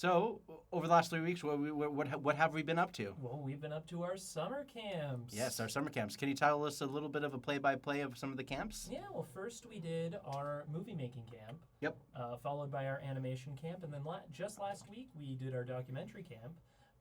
So, over the last 3 weeks, what have we been up to? Well, we've been up to our summer camps. Yes, our summer camps. Can you tell us a little bit of a play-by-play of some of the camps? Yeah, well, first we did our movie making camp. Yep. Followed by our animation camp. And then just last week, we did our documentary camp,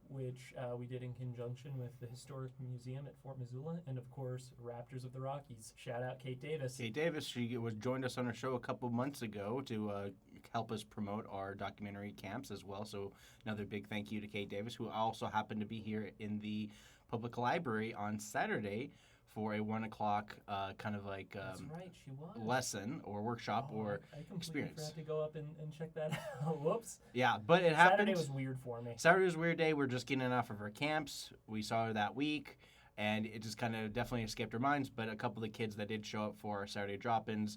which we did in conjunction with the Historic Museum at Fort Missoula and, of course, Raptors of the Rockies. Shout out Kate Davis. Kate Davis, she joined us on our show a couple months ago to help us promote our documentary camps as well. So another big thank you to Kate Davis, who also happened to be here in the public library on Saturday for a 1 o'clock kind of like That's right, she was. lesson or workshop or I completely experience. forgot to go up and check that out. Whoops. Yeah, but it happened. Saturday was weird for me. Saturday was a weird day. We're just getting off of our camps. We saw her that week, and it just kind of definitely escaped our minds. But a couple of the kids that did show up for our Saturday drop-ins,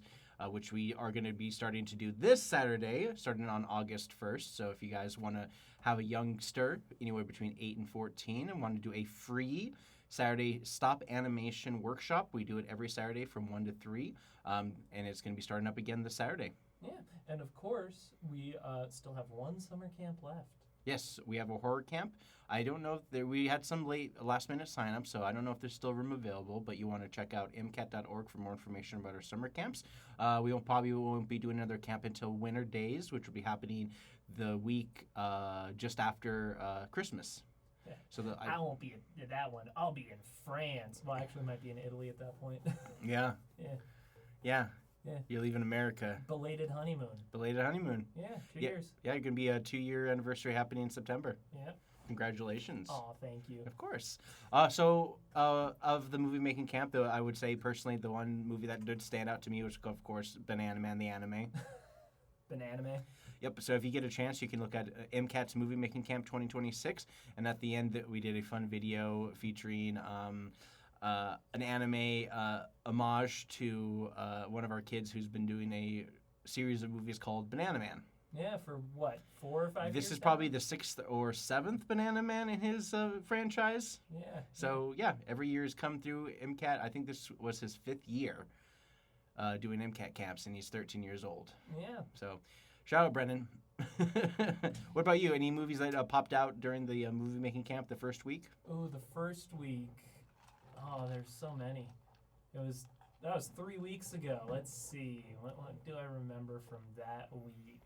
which we are going to be starting to do this Saturday, starting on August 1st. So if you guys want to have a youngster anywhere between 8 and 14 and want to do a free Saturday stop animation workshop, we do it every Saturday from 1 to 3, and it's going to be starting up again this Saturday. Yeah, and of course, we still have one summer camp left. Yes, we have a horror camp. I don't know if we had some last minute sign-ups, so I don't know if there's still room available, but you want to check out MCAT.org for more information about our summer camps. We won't be doing another camp until Winter Days, which will be happening the week just after Christmas. Yeah. So I won't be in that one. I'll be in France. Well, actually, I might be in Italy at that point. Yeah. Yeah. You're leaving America. Belated honeymoon. Yeah, 2 years. Yeah, you're going to be a 2-year anniversary happening in September. Yeah. Congratulations. Oh, thank you. Of course. So of the movie making camp, though, I would say personally the one movie that did stand out to me was, of course, Banana Man the anime. Banana Man. Yep. So if you get a chance, you can look at MCAT's Movie Making Camp 2026, and at the end we did a fun video featuring an anime homage to one of our kids who's been doing a series of movies called Banana Man. Yeah, for what, 4 or 5 years? This is probably the 6th or 7th Banana Man in his franchise. Yeah. So, yeah, every year has come through MCAT. I think this was his 5th year doing MCAT camps, and he's 13 years old. Yeah. So, shout out, Brendan. What about you? Any movies that popped out during the movie making camp the first week? Oh, the first week. Oh, there's so many. That was 3 weeks ago. Let's see. What do I remember from that week?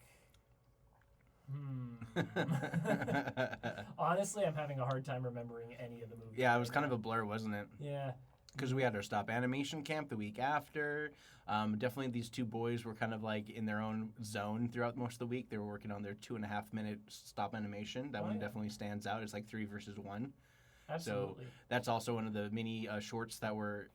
Honestly, I'm having a hard time remembering any of the movies. Yeah, it was kind of a blur, wasn't it? Yeah. Because we had our stop animation camp the week after. Definitely these two boys were kind of like in their own zone throughout most of the week. They were working on their 2.5-minute stop animation. That one definitely stands out. It's like 3 versus 1. Absolutely. So that's also one of the mini shorts that were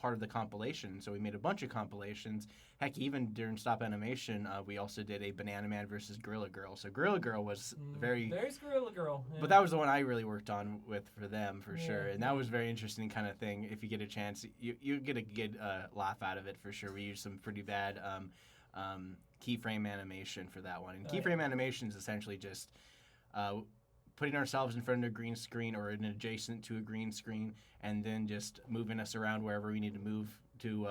part of the compilation. So we made a bunch of compilations. Heck, even during stop animation, we also did a Banana Man versus Gorilla Girl. So Gorilla Girl was There's Gorilla Girl. Yeah. But that was the one I really worked on for them, for sure. And that was a very interesting kind of thing. If you get a chance, you get a good laugh out of it, for sure. We used some pretty bad keyframe animation for that one. And keyframe animation is essentially just putting ourselves in front of a green screen or an adjacent to a green screen, and then just moving us around wherever we need to move to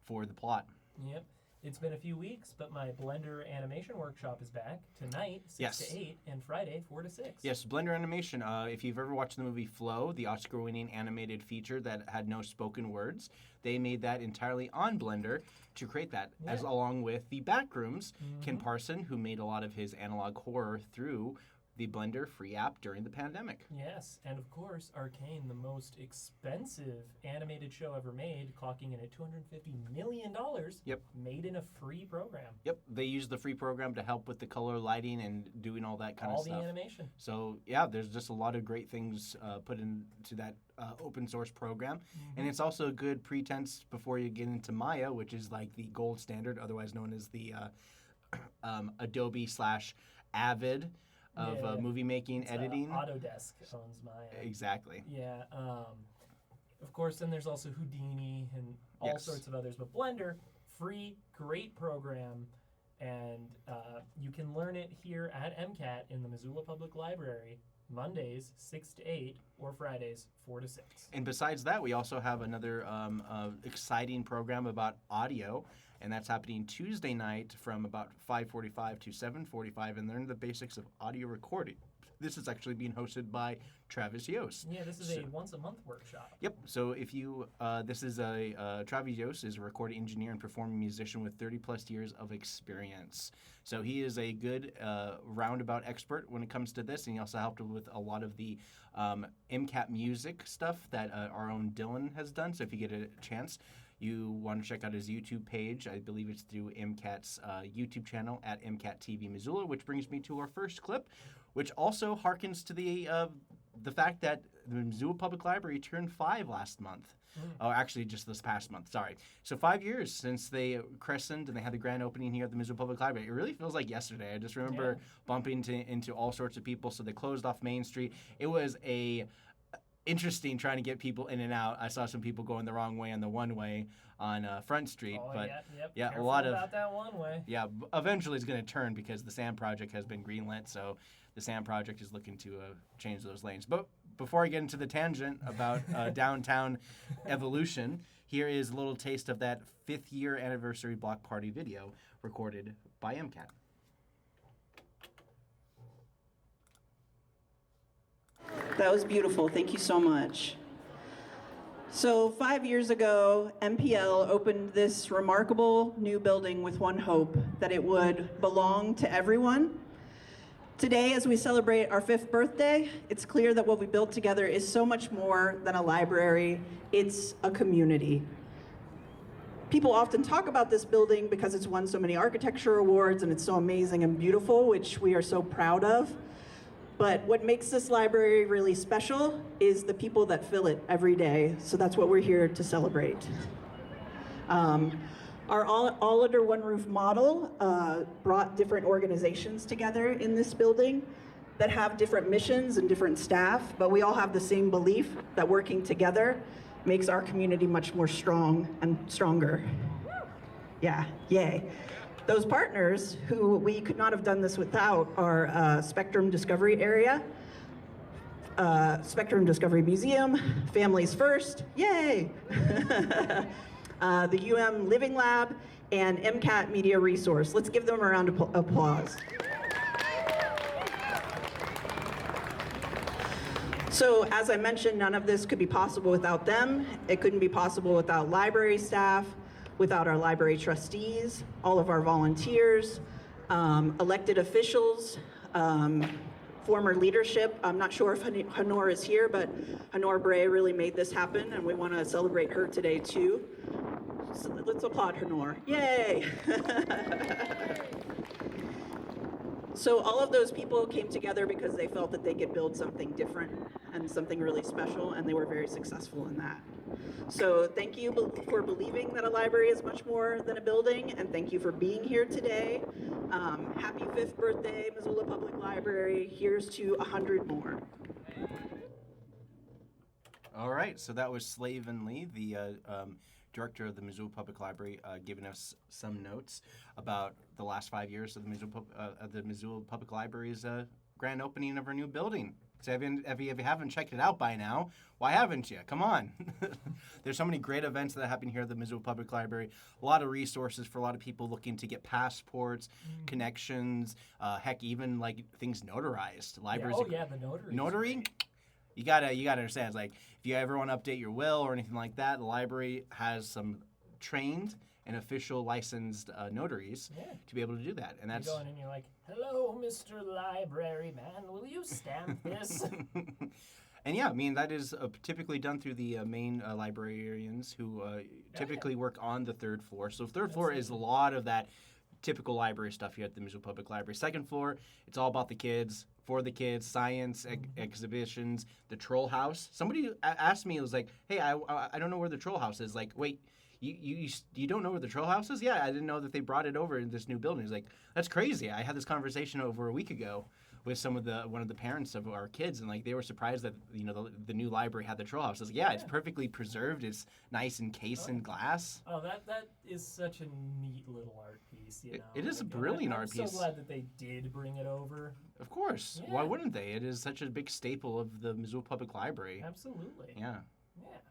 for the plot. Yep. It's been a few weeks, but my Blender animation workshop is back tonight, 6 to 8, and Friday, 4 to 6. Yes, Blender animation. If you've ever watched the movie Flow, the Oscar-winning animated feature that had no spoken words, they made that entirely on Blender to create that, as along with the Backrooms, Ken Parson, who made a lot of his analog horror through the Blender free app during the pandemic. Yes, and of course, Arcane, the most expensive animated show ever made, clocking in at $250 million, made in a free program. Yep, they used the free program to help with the color lighting and doing all that kind of stuff. All the animation. So, yeah, there's just a lot of great things put into that open source program. And it's also a good pretense before you get into Maya, which is like the gold standard, otherwise known as the Adobe/Avid of movie making, editing. Autodesk owns Maya. Exactly. Yeah. Of course, then there's also Houdini and all sorts of others. But Blender, free, great program. And you can learn it here at MCAT in the Missoula Public Library, Mondays, 6 to 8, or Fridays, 4 to 6. And besides that, we also have another exciting program about audio, and that's happening Tuesday night from about 5:45 to 7:45, and learn the basics of audio recording. This is actually being hosted by Travis Yost. Yeah, this is a once-a-month workshop. Yep. So if you, this is Travis Yost is a recording engineer and performing musician with 30+ years of experience. So he is a good roundabout expert when it comes to this, and he also helped with a lot of the MCAT music stuff that our own Dylan has done. So if you get a chance, you want to check out his YouTube page. I believe it's through MCAT's YouTube channel at MCAT TV Missoula, which brings me to our first clip, which also harkens to the fact that the Missoula Public Library turned 5 last month. Oh, actually, just this past month. Sorry. So 5 years since they christened and they had the grand opening here at the Missoula Public Library. It really feels like yesterday. I just remember bumping into all sorts of people. So they closed off Main Street. It was interesting trying to get people in and out. I saw some people going the wrong way on the one way on Front Street, but Careful a lot of about that one way. Yeah, eventually it's going to turn because the SAM project has been greenlit. So the SAM project is looking to change those lanes. But before I get into the tangent about downtown evolution, here is a little taste of that 5th year anniversary block party video recorded by MCAT. That was beautiful. Thank you so much. So 5 years ago, MPL opened this remarkable new building with one hope, that it would belong to everyone. Today, as we celebrate our 5th birthday, it's clear that what we built together is so much more than a library. It's a community. People often talk about this building because it's won so many architecture awards and it's so amazing and beautiful, which we are so proud of. But what makes this library really special is the people that fill it every day. So that's what we're here to celebrate. Our all under one roof model brought different organizations together in this building that have different missions and different staff, but we all have the same belief that working together makes our community much more strong and stronger. Yeah, yay. Those partners who we could not have done this without are Spectrum Discovery Area, Spectrum Discovery Museum, Families First, yay! The UM Living Lab, and MCAT Media Resource. Let's give them a round of applause. So as I mentioned, none of this could be possible without them. It couldn't be possible without library staff, without our library trustees, all of our volunteers, elected officials, former leadership. I'm not sure if Honor is here, but Honor Bray really made this happen, and we want to celebrate her today too. So let's applaud Honor. Yay! So all of those people came together because they felt that they could build something different and something really special, and they were very successful in that. So thank you for believing that a library is much more than a building, and thank you for being here today. Happy 5th birthday, Missoula Public Library. Here's to 100 more. All right, so that was Slavin Lee, the director of the Missoula Public Library, giving us some notes about the last 5 years of the Missoula Public Library's grand opening of our new building. So if you haven't checked it out by now, why haven't you? Come on. There's so many great events that happen here at the Missoula Public Library. A lot of resources for a lot of people looking to get passports, connections, heck, even like things notarized. Libraries. Yeah. The notary. Notary? You gotta understand. It's like if you ever want to update your will or anything like that, the library has some trained and official licensed notaries to be able to do that. And that's you go in and you're like, "Hello, Mr. Library Man, will you stamp this?" And yeah, I mean that is typically done through the main librarians who typically work on the 3rd floor. So 3rd floor is a lot of that typical library stuff here at the Missoula Public Library. 2nd floor, it's all about the kids, for the kids, science, exhibitions, the Troll House. Somebody asked me, it was like, hey, I don't know where the Troll House is. Like, wait, you don't know where the troll house is? Yeah, I didn't know that they brought it over in this new building. He's like, that's crazy. I had this conversation over a week ago with one of the parents of our kids, and like they were surprised that the new library had the troll house. I was like, yeah, it's perfectly preserved. It's nice encased in glass. Oh, that is such a neat little art piece. It is a brilliant art piece. I'm so glad that they did bring it over. Of course. Yeah. Why wouldn't they? It is such a big staple of the Missoula Public Library. Absolutely. Yeah.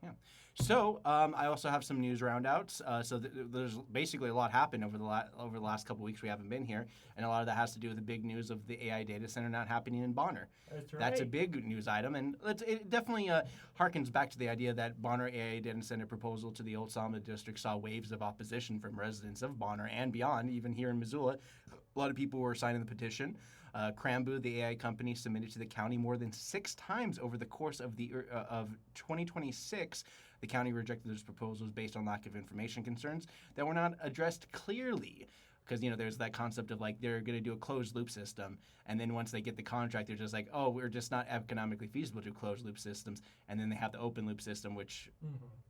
Yeah. So I also have some news roundouts. So there's basically a lot happened over the last couple weeks we haven't been here, and a lot of that has to do with the big news of the AI data center not happening in Bonner. That's right. That's a big news item, and it definitely harkens back to the idea that Bonner AI data center proposal to the Old Salma district saw waves of opposition from residents of Bonner and beyond, even here in Missoula. A lot of people were signing the petition. Crambu, the AI company, submitted to the county more than 6 times over the course of 2026. The county rejected those proposals based on lack of information concerns that were not addressed clearly. Because, there's that concept of like they're going to do a closed loop system. And then once they get the contract, they're just like, oh, we're just not economically feasible to do closed loop systems. And then they have the open loop system, which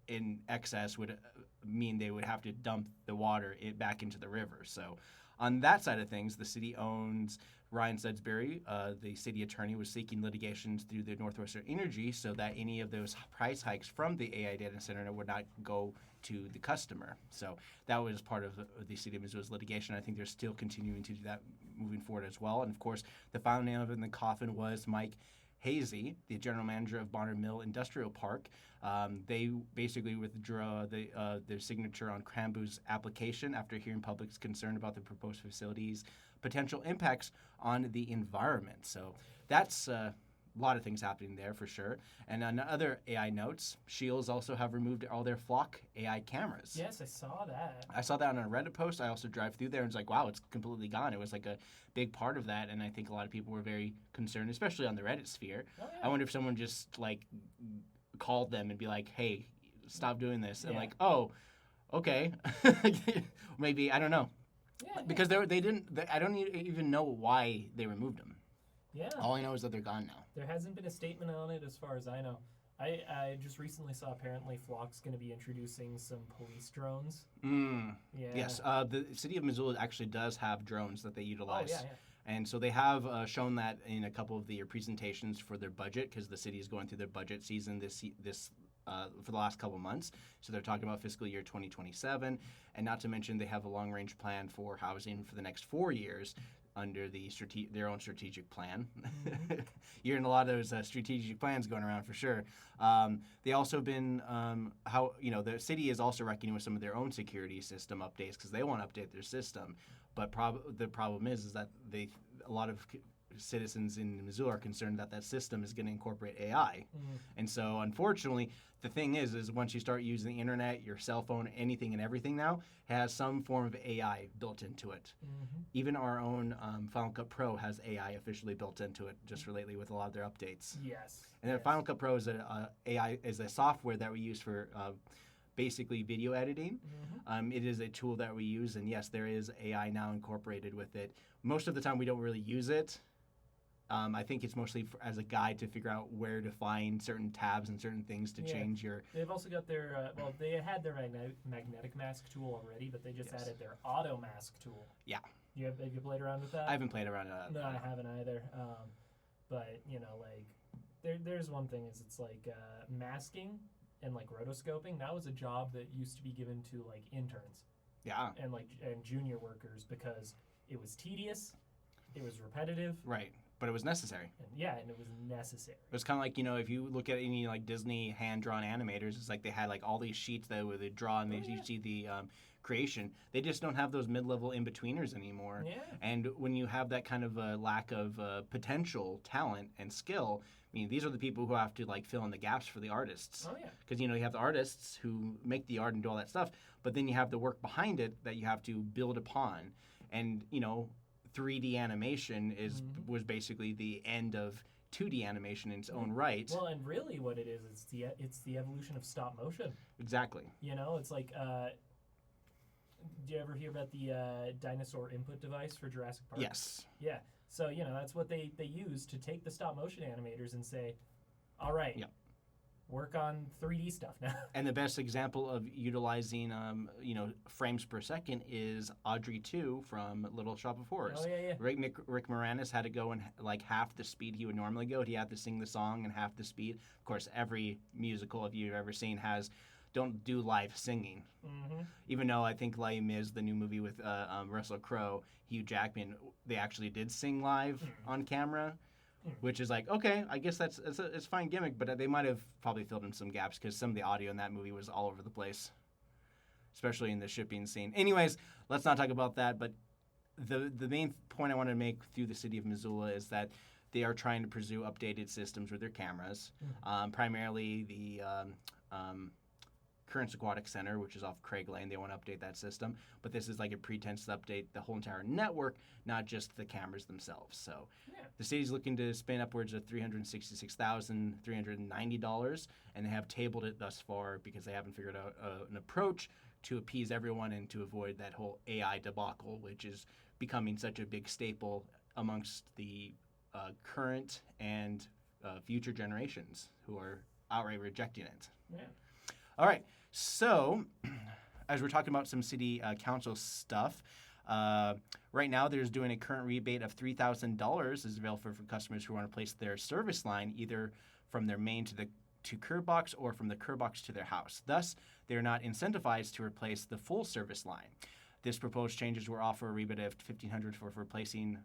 in excess would mean they would have to dump the water back into the river. So on that side of things, the city owns Ryan Sudsbury, the city attorney, was seeking litigations through the Northwestern Energy so that any of those price hikes from the AI data center would not go to the customer. So that was part of the city of Missoula's litigation. I think they're still continuing to do that moving forward as well. And of course, the final nail in the coffin was Mike Hazy, the general manager of Bonner Mill Industrial Park. They basically withdrew their signature on Crambu's application after hearing public's concern about the proposed facilities' potential impacts on the environment. So that's a lot of things happening there for sure. And on other AI notes, Shields also have removed all their Flock AI cameras. Yes, I saw that. I saw that on a Reddit post. I also drive through there and it's like, wow, it's completely gone. It was like a big part of that, and I think a lot of people were very concerned, especially on the Reddit sphere. Oh, yeah. I wonder if someone just like called them and be like, hey, stop doing this. And like, oh, okay. Maybe, I don't know. Yeah, because they didn't. I don't even know why they removed them. Yeah. All I know is that they're gone now. There hasn't been a statement on it as far as I know. I just recently saw apparently Flock's going to be introducing some police drones. Yeah. Yes. The city of Missoula actually does have drones that they utilize. Oh, yeah. And so they have shown that in a couple of their presentations for their budget, because the city is going through their budget season this for the last couple months. So they're talking about fiscal year 2027, and not to mention they have a long-range plan for housing for the next 4 years under their own strategic plan. Mm-hmm. You're hearing a lot of those strategic plans going around for sure. They also been the city is also reckoning with some of their own security system updates because they want to update their system. But the problem is that a lot of citizens in Missoula are concerned that system is going to incorporate AI. And so unfortunately, the thing is once you start using the internet, your cell phone, anything and everything now has some form of AI built into it. Even our own Final Cut Pro has AI officially built into it just lately with a lot of their updates. Yes. And then Final Cut Pro is a software that we use for basically video editing. It is a tool that we use, and yes, there is AI now incorporated with it. Most of the time we don't really use it. I think it's mostly as a guide to figure out where to find certain tabs and certain things to change your... They've also got their, they had their magnetic mask tool already, but they just added their auto mask tool. Yeah. Have you played around with that? I haven't played around with that. No, I haven't either. But, there's one thing is it's like masking and like rotoscoping. That was a job that used to be given to like interns. Yeah. And junior workers because it was tedious, it was repetitive. Right. But it was necessary. And it was necessary. It was kind of like, if you look at any like Disney hand-drawn animators, it's like they had like all these sheets that where they draw and you see the creation. They just don't have those mid-level in-betweeners anymore. Yeah. And when you have that kind of lack of potential, talent, and skill, I mean, these are the people who have to like fill in the gaps for the artists. Oh, yeah. Because, you have the artists who make the art and do all that stuff, but then you have the work behind it that you have to build upon. And, 3D animation was basically the end of 2D animation in its own right. Well, and really what it is, it's the evolution of stop motion. Exactly. It's like, do you ever hear about the dinosaur input device for Jurassic Park? Yes. Yeah. So, that's what they use to take the stop motion animators and say, all right, work on 3D stuff now. And the best example of utilizing, frames per second is Audrey 2 from Little Shop of Horrors. Oh, yeah. Rick Moranis had to go in like half the speed he would normally go. He had to sing the song in half the speed. Of course, every musical if you've ever seen don't do live singing. Mm-hmm. Even though I think Les Mis, the new movie with Russell Crowe, Hugh Jackman, they actually did sing live on camera. Which is like, okay, I guess it's a fine gimmick, but they might have probably filled in some gaps because some of the audio in that movie was all over the place, especially in the shipping scene. Anyways, let's not talk about that, but the main point I want to make through the city of Missoula is that they are trying to pursue updated systems with their cameras, primarily the Currents Aquatic Center, which is off Craig Lane. They want to update that system, but this is like a pretense to update the whole entire network, not just the cameras themselves. So the city's looking to spend upwards of $366,390, and they have tabled it thus far because they haven't figured out an approach to appease everyone and to avoid that whole AI debacle, which is becoming such a big staple amongst the current and future generations who are outright rejecting it. Yeah. All right, so as we're talking about some city council stuff, right now there's doing a current rebate of $3,000 is available for customers who want to place their service line either from their main to curb box or from the curb box to their house. Thus, they're not incentivized to replace the full service line. This proposed changes will offer a rebate of $1,500 for replacing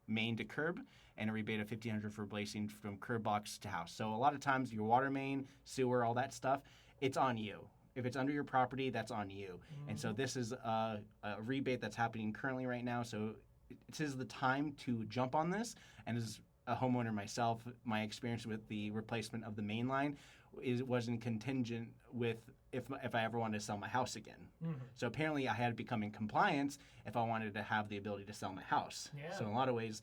main to curb and a rebate of $1,500 for replacing from curb box to house. So a lot of times your water main, sewer, all that stuff, it's on you. If it's under your property, that's on you. And so this is a rebate that's happening currently right now. So it is the time to jump on this. And as a homeowner myself, my experience with the replacement of the main line wasn't contingent with if I ever wanted to sell my house again. So apparently I had to become in compliance if I wanted to have the ability to sell my house. Yeah. So in a lot of ways,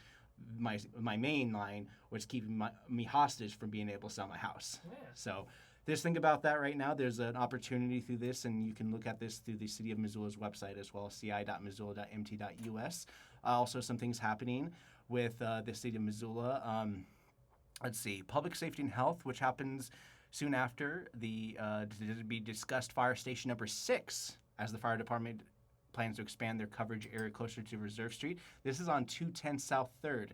my main line was keeping me hostage from being able to sell my house. Yeah. So just think about that right now. There's an opportunity through this, and you can look at this through the City of Missoula's website as well, ci.missoula.mt.us. Also, some things happening with the City of Missoula. Let's see, Public Safety and Health, which happens soon after the to be discussed Fire Station number 6 as the fire department plans to expand their coverage area closer to Reserve Street. This is on 210 South 3rd.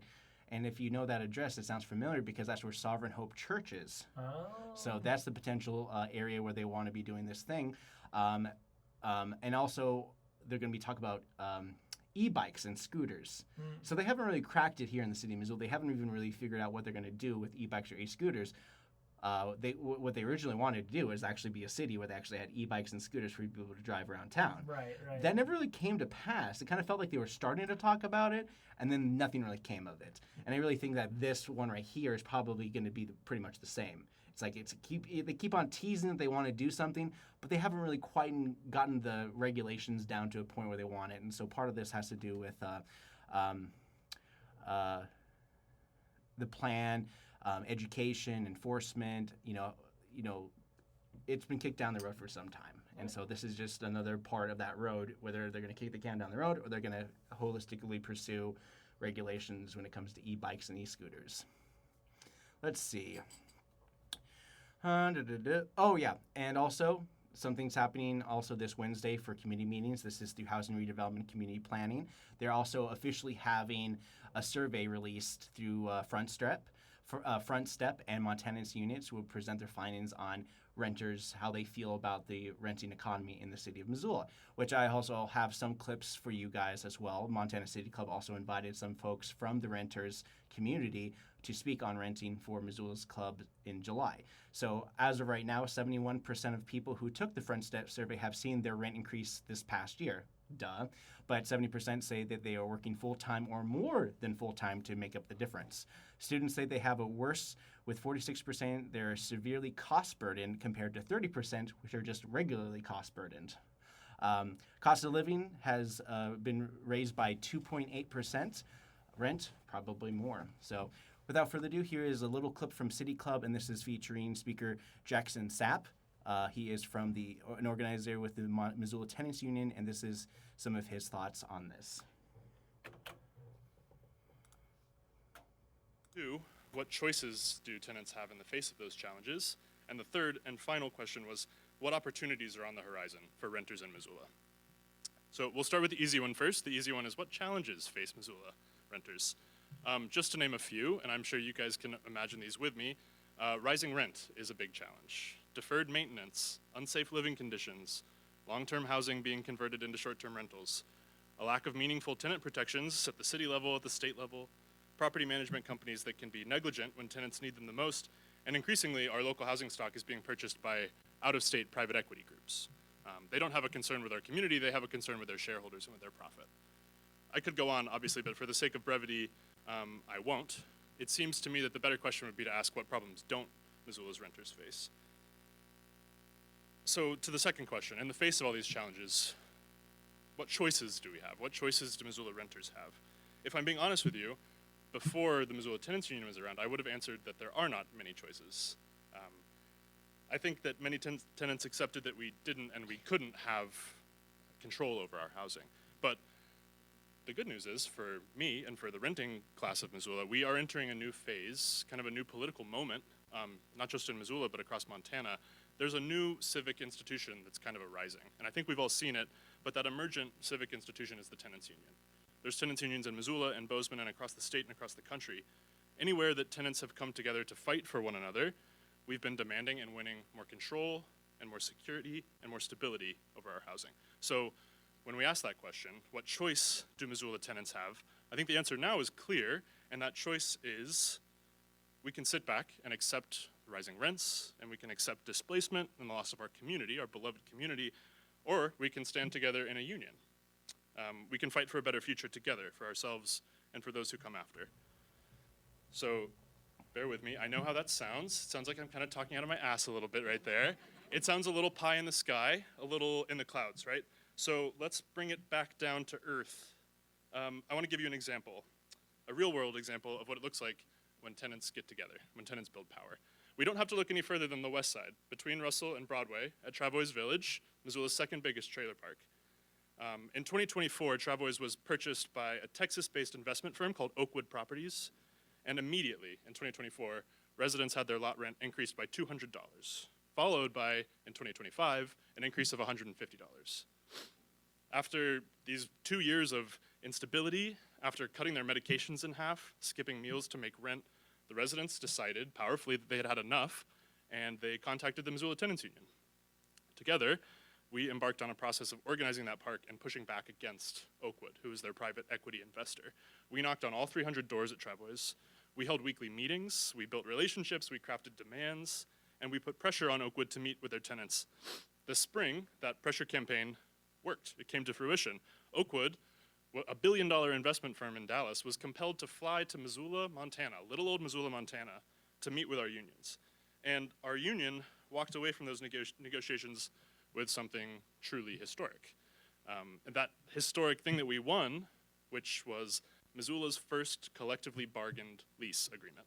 And if you know that address, it sounds familiar because that's where Sovereign Hope Church is. Oh. So that's the potential area where they want to be doing this thing. And also, they're going to be talking about e-bikes and scooters. So they haven't really cracked it here in the city of Missoula. They haven't even really figured out what they're going to do with e-bikes or e-scooters. What they originally wanted to do is actually be a city where they actually had e-bikes and scooters for people to drive around town. Right. That never really came to pass. It kind of felt like they were starting to talk about it, and then nothing really came of it. And I really think that this one right here is probably going to be pretty much the same. It's like they keep on teasing that they want to do something, but they haven't really quite gotten the regulations down to a point where they want it. And so part of this has to do with the plan, education, enforcement. It's been kicked down the road for some time. And so this is just another part of that road, whether they're going to kick the can down the road or they're going to holistically pursue regulations when it comes to e-bikes and e-scooters. Let's see. Oh, yeah. And also, something's happening also this Wednesday for committee meetings. This is through Housing Redevelopment Community Planning. They're also officially having a survey released through Front Step and Montanans units will present their findings on renters, how they feel about the renting economy in the city of Missoula, which I also have some clips for you guys as well. Montana City Club also invited some folks from the renters community to speak on renting for Missoula's club in July. So as of right now, 71% of people who took the Front Step survey have seen their rent increase this past year. Duh. But 70% say that they are working full-time or more than full-time to make up the difference. Students say they have it worse, with 46% they're severely cost-burdened compared to 30%, which are just regularly cost-burdened. Cost of living has been raised by 2.8%. Rent, probably more. So without further ado, here is a little clip from City Club, and this is featuring Speaker Jackson Sapp. He is from an organizer with the Missoula Tenants Union, and this is some of his thoughts on this. What choices do tenants have in the face of those challenges? And the third and final question was, what opportunities are on the horizon for renters in Missoula? So we'll start with the easy one first. The easy one is, what challenges face Missoula renters? Just to name a few, and I'm sure you guys can imagine these with me, rising rent is a big challenge. Deferred maintenance, unsafe living conditions, long-term housing being converted into short-term rentals, a lack of meaningful tenant protections at the city level, at the state level, property management companies that can be negligent when tenants need them the most, and increasingly our local housing stock is being purchased by out-of-state private equity groups. They don't have a concern with our community, they have a concern with their shareholders and with their profit. I could go on, obviously, but for the sake of brevity, I won't. It seems to me that the better question would be to ask, what problems don't Missoula's renters face? So to the second question, in the face of all these challenges, what choices do we have? What choices do Missoula renters have? If I'm being honest with you, before the Missoula Tenants Union was around, I would have answered that there are not many choices. I think that many tenants accepted that we didn't and we couldn't have control over our housing. But the good news is, for me and for the renting class of Missoula, we are entering a new phase, kind of a new political moment, not just in Missoula, but across Montana. There's a new civic institution that's kind of arising. And I think we've all seen it, but that emergent civic institution is the Tenants Union. There's tenants unions in Missoula and Bozeman and across the state and across the country. Anywhere that tenants have come together to fight for one another, we've been demanding and winning more control and more security and more stability over our housing. So when we ask that question, what choice do Missoula tenants have? I think the answer now is clear, and that choice is we can sit back and accept rising rents, and we can accept displacement and the loss of our community, our beloved community, or we can stand together in a union. We can fight for a better future together for ourselves and for those who come after. So bear with me. I know how that sounds. It sounds like I'm kind of talking out of my ass a little bit right there. It sounds a little pie in the sky, a little in the clouds, right? So let's bring it back down to earth. I want to give you an example, a real world example of what it looks like when tenants get together, when tenants build power. We don't have to look any further than the west side, between Russell and Broadway at Travois Village, Missoula's second biggest trailer park. In 2024, Travois was purchased by a Texas-based investment firm called Oakwood Properties, and immediately in 2024, residents had their lot rent increased by $200, followed by, in 2025, an increase of $150. After these 2 years of instability, after cutting their medications in half, skipping meals to make rent, the residents decided powerfully that they had had enough, and they contacted the Missoula Tenants Union. Together, we embarked on a process of organizing that park and pushing back against Oakwood, who is their private equity investor. We knocked on all 300 doors at Travois. We held weekly meetings, we built relationships, we crafted demands, and we put pressure on Oakwood to meet with their tenants. This spring, that pressure campaign worked. It came to fruition. Oakwood, a $1 billion investment firm in Dallas, was compelled to fly to Missoula, Montana, little old Missoula, Montana, to meet with our unions. And our union walked away from those negotiations with something truly historic. And that historic thing that we won, which was Missoula's first collectively bargained lease agreement.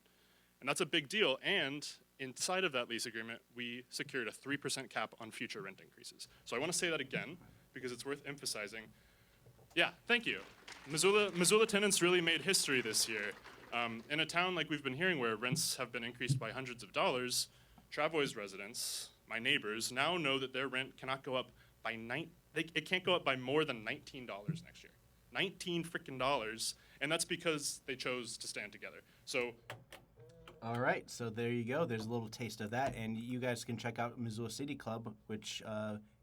And that's a big deal, and inside of that lease agreement, we secured a 3% cap on future rent increases. So I want to say that again, because it's worth emphasizing. Yeah, thank you. Missoula tenants really made history this year. In a town like we've been hearing where rents have been increased by hundreds of dollars, Travois residents, my neighbors, now know that their rent cannot go up by it can't go up by more than $19 next year. $19 freaking dollars, and that's because they chose to stand together. So All right, so there you go. There's a little taste of that, and you guys can check out Missoula City Club, which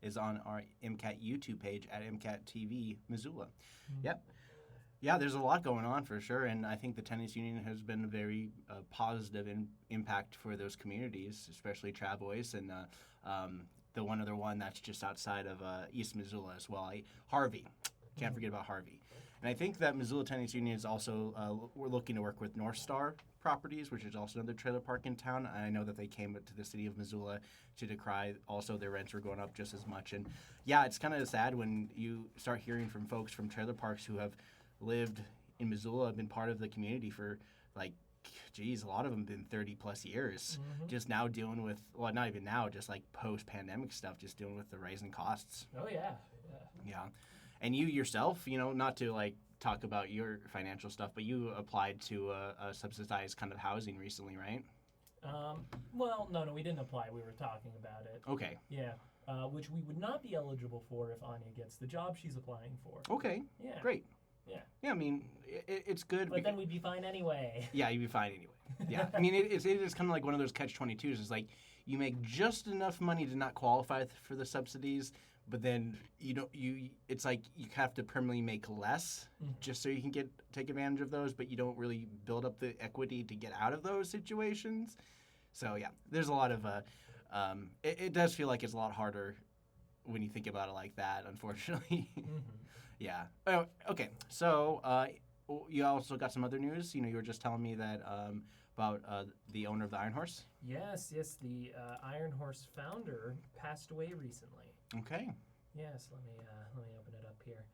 is on our MCAT YouTube page at MCAT TV Missoula. Yep. Yeah, there's a lot going on for sure, and I think the tenants union has been a very positive impact for those communities, especially Travois and the one other one that's just outside of East Missoula as well, Harvey. Can't forget about Harvey. And I think that Missoula Tenants Union is also, we're looking to work with North Star Properties, which is also another trailer park in town. I know that they came to the city of Missoula to decry also their rents were going up just as much. And yeah, it's kind of sad when you start hearing from folks from trailer parks who have lived in Missoula, been part of the community for like, geez, a lot of them been 30 plus years, just now dealing with, well, not even now, just like post-pandemic stuff, just dealing with the rising costs. Oh, yeah. Yeah. And you yourself, you know, not to like talk about your financial stuff, but you applied to a subsidized kind of housing recently, right? Well, no, we didn't apply. We were talking about it. Okay. Yeah. Which we would not be eligible for if Anya gets the job she's applying for. Okay. Yeah. Great. Yeah. Yeah, I mean, it's good. But then we'd be fine anyway. Yeah, you'd be fine anyway. Yeah. I mean, it is kind of like one of those catch-22s. It's like you make just enough money to not qualify for the subsidies, but then it's like you have to permanently make less just so you can take advantage of those, but you don't really build up the equity to get out of those situations. So yeah, there's a lot of it does feel like it's a lot harder when you think about it like that, unfortunately. Yeah. Oh, okay. So you also got some other news. You were just telling me that about the owner of the Iron Horse. Yes. The Iron Horse founder passed away recently. Okay. Yes. Let me open it up here.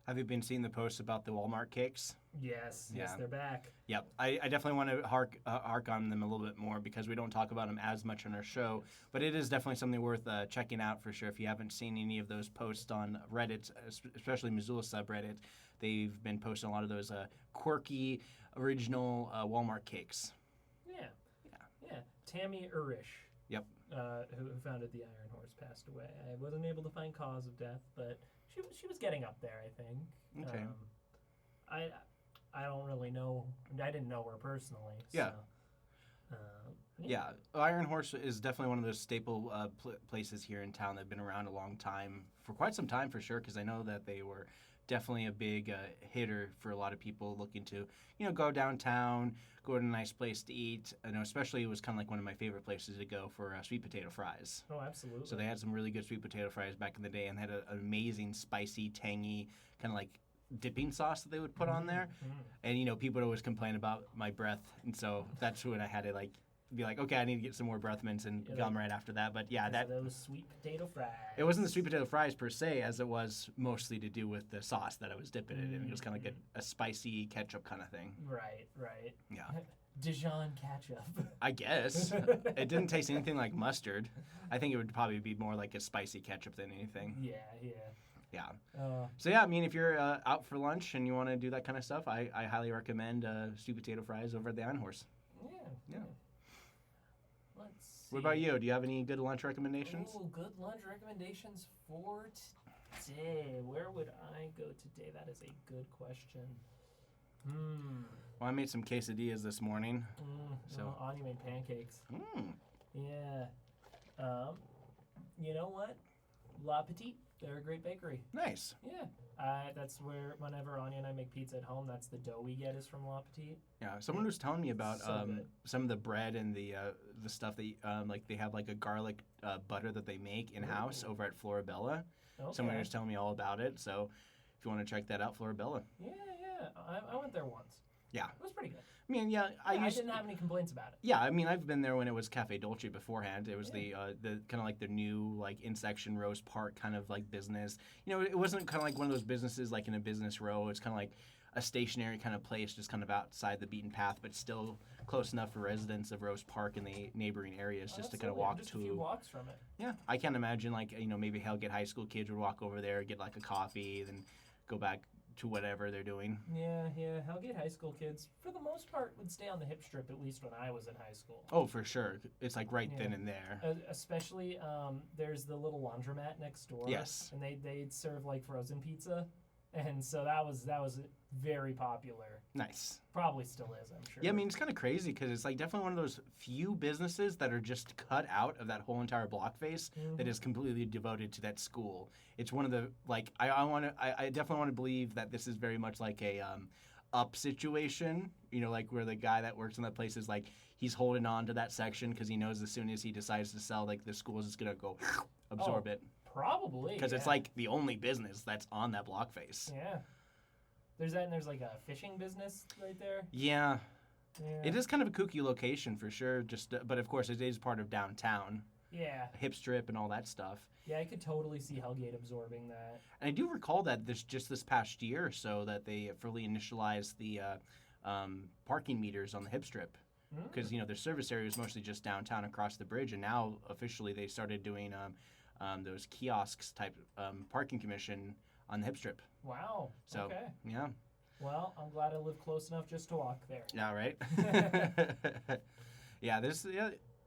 Have you been seeing the posts about the Walmart cakes? Yes, Yeah. they're back. Yep. I definitely want to hark on them a little bit more because we don't talk about them as much on our show. But it is definitely something worth checking out for sure. If you haven't seen any of those posts on Reddit, especially Missoula subreddit, they've been posting a lot of those quirky, original Walmart cakes. Yeah. Tammy Urish. Yep. Who founded the Iron Horse, passed away. I wasn't able to find cause of death, but she was getting up there, I think. Okay. I don't really know. I didn't know her personally. Yeah. So, Yeah, Iron Horse is definitely one of those staple places here in town that have been around a long time, for quite some time for sure, because I know that they were definitely a big hitter for a lot of people looking to, go downtown, go to a nice place to eat. I know especially it was kind of like one of my favorite places to go for sweet potato fries. Oh, absolutely. So they had some really good sweet potato fries back in the day and had an amazing, spicy, tangy, kind of like dipping sauce that they would put on there. And, people would always complain about my breath. And so that's when I had to, be like, okay, I need to get some more breath mints and gum right after that. But yeah, those sweet potato fries. It wasn't the sweet potato fries per se, as it was mostly to do with the sauce that I was dipping it in. It was kind of like a spicy ketchup kind of thing. Right. Yeah. Dijon ketchup. I guess. It didn't taste anything like mustard. I think it would probably be more like a spicy ketchup than anything. Yeah. So yeah, I mean, if you're out for lunch and you want to do that kind of stuff, I highly recommend sweet potato fries over at the Iron Horse. Yeah. Let's see. What about you? Do you have any good lunch recommendations? Oh, good lunch recommendations for today. Where would I go today? That is a good question. Well, I made some quesadillas this morning. So Anya made pancakes. Yeah. You know what? La Petite. They're a great bakery. Nice. Yeah. That's where whenever Anya and I make pizza at home, that's the dough we get is from La Petite. Yeah. Someone was telling me about good. some of the bread and the stuff that like they have like a garlic butter that they make in house over at Florabella. Okay. Someone was telling me all about it. So if you want to check that out, Florabella. Yeah. I went there once. Yeah. It was pretty good. I mean, I didn't have any complaints about it. Yeah, I mean, I've been there when it was Cafe Dolce beforehand. It was the kind of like the new like in section Rose Park kind of like business. It wasn't kind of like one of those businesses like in a business row. It's kind of like a stationary kind of place, just kind of outside the beaten path, but still close enough for residents of Rose Park and the neighboring areas just to kind of walk just to. a few walks from it. Yeah, I can't imagine like maybe Hellgate High School kids would walk over there, get like a coffee, then go back to whatever they're doing. Yeah. Hellgate High School kids, for the most part, would stay on the hip strip, at least when I was in high school. Oh, for sure. It's like right then and there. Especially, there's the little laundromat next door. Yes. And they'd serve like frozen pizza, and so that was very popular. Nice. Probably still is, I'm sure. Yeah, I mean, it's kind of crazy because it's like definitely one of those few businesses that are just cut out of that whole entire block face that is completely devoted to that school. It's one of the, like, I definitely want to believe that this is very much like a up situation, like where the guy that works in that place is like, he's holding on to that section because he knows as soon as he decides to sell, like, the school is just going to go absorb it. Probably. Because it's like the only business that's on that block face. Yeah. There's that, and there's like a fishing business right there. Yeah. It is kind of a kooky location for sure. But of course, it is part of downtown. Yeah. Hip strip and all that stuff. Yeah, I could totally see Hellgate absorbing that. And I do recall that this past year or so that they fully initialized the parking meters on the hip strip. Because their service area was mostly just downtown across the bridge, and now officially they started doing those kiosks type parking commission on the hip strip. Wow. So, okay. yeah. Well, I'm glad I live close enough just to walk there. Yeah, right? Yeah,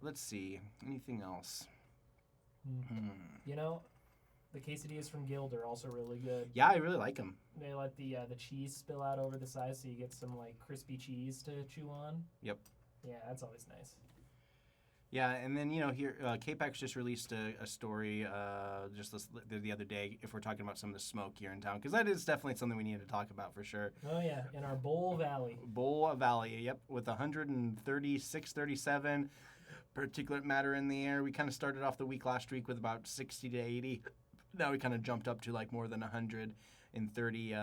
let's see. Anything else? You know, the quesadillas from Guild are also really good. Yeah, I really like them. They let the cheese spill out over the side so you get some like crispy cheese to chew on. Yep. Yeah, that's always nice. Yeah, and then, here, K-Pax just released a story the other day, if we're talking about some of the smoke here in town, because that is definitely something we need to talk about for sure. Oh, yeah, in our Bowl Valley. Bowl Valley, yep, with 136, 37 particulate matter in the air. We kind of started off the week last week with about 60 to 80. Now we kind of jumped up to like more than 130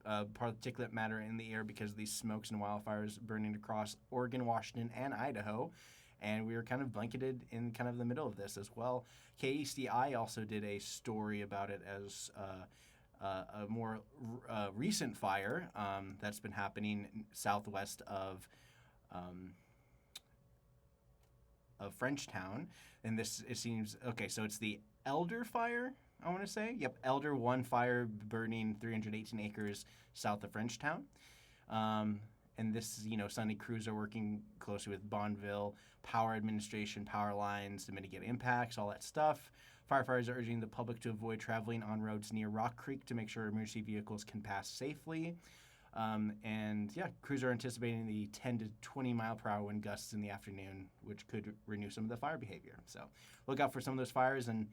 particulate matter in the air because of these smokes and wildfires burning across Oregon, Washington, and Idaho. And we were kind of blanketed in kind of the middle of this as well. KECI also did a story about it as a more recent fire that's been happening southwest of Frenchtown. And this, it seems, okay, so it's the Elder Fire, I want to say. Yep, Elder 1 fire burning 318 acres south of Frenchtown. And this, Sunday crews are working closely with Bonneville Power Administration, power lines to mitigate impacts, all that stuff. Firefighters are urging the public to avoid traveling on roads near Rock Creek to make sure emergency vehicles can pass safely. Crews are anticipating the 10 to 20 mile per hour wind gusts in the afternoon, which could renew some of the fire behavior. So look out for some of those fires and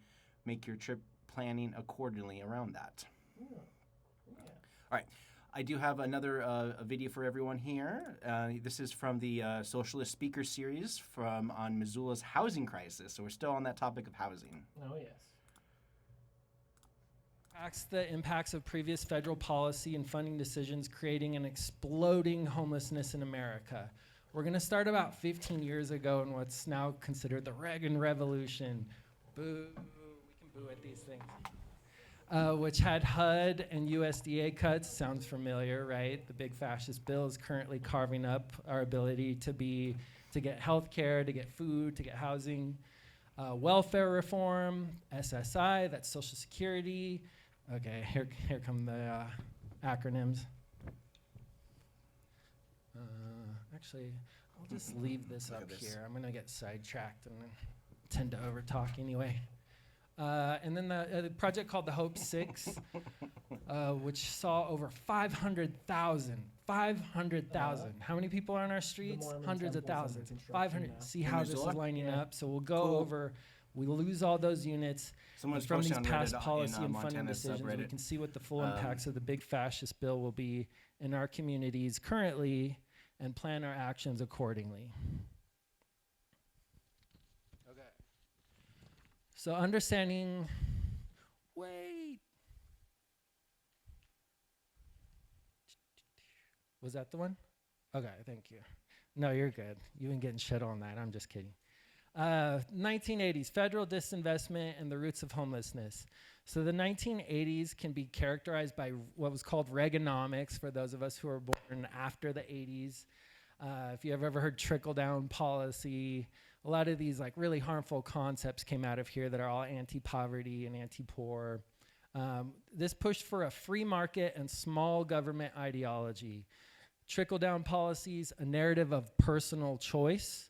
make your trip planning accordingly around that. Yeah. All right. I do have another a video for everyone here. This is from the Socialist Speaker Series on Missoula's housing crisis. So we're still on that topic of housing. Oh, yes. The impacts of previous federal policy and funding decisions creating an exploding homelessness in America. We're going to start about 15 years ago in what's now considered the Reagan Revolution. Boo, we can boo at these things. Which had HUD and USDA cuts. Sounds familiar, right? The big fascist bill is currently carving up our ability to get health care, to get food, to get housing. Welfare reform, SSI, that's Social Security. Okay, here come the acronyms. Actually, I'll just leave this up here. I'm gonna get sidetracked and tend to overtalk anyway. And then the project called the Hope 6, which saw over 500,000. 500,000. How many people are on our streets? Hundreds of thousands. 500. See how this is lining up. So we'll go over. We lose all those units. Someone's From these posting on past Reddit policy in, and funding Montana's decisions, we subreddit. can see what the full impacts of the big fascist bill will be in our communities currently and plan our actions accordingly. So understanding, wait. Was that the one? Okay, thank you. No, you're good. You've been getting shit on that. I'm just kidding. 1980s, federal disinvestment and the roots of homelessness. So the 1980s can be characterized by what was called Reaganomics for those of us who were born after the 80s. If you have ever heard trickle-down policy, a lot of these like really harmful concepts came out of here that are all anti-poverty and anti-poor. This pushed for a free market and small government ideology. Trickle-down policies, a narrative of personal choice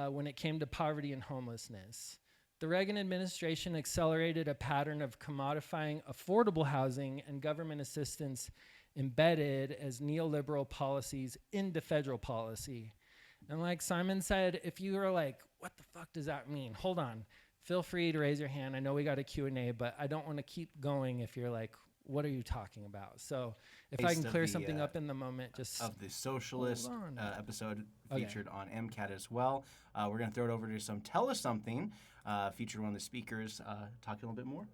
when it came to poverty and homelessness. The Reagan administration accelerated a pattern of commodifying affordable housing and government assistance embedded as neoliberal policies into federal policy. And like Simon said, if you are like, what the fuck does that mean? Hold on. Feel free to raise your hand. I know we got a Q&A, but I don't want to keep going if you're like, what are you talking about? So if I can clear something up in the moment, just of the Socialist episode featured on MCAT as well. We're going to throw it over to some Tell Us Something, featured one of the speakers, talking a little bit more.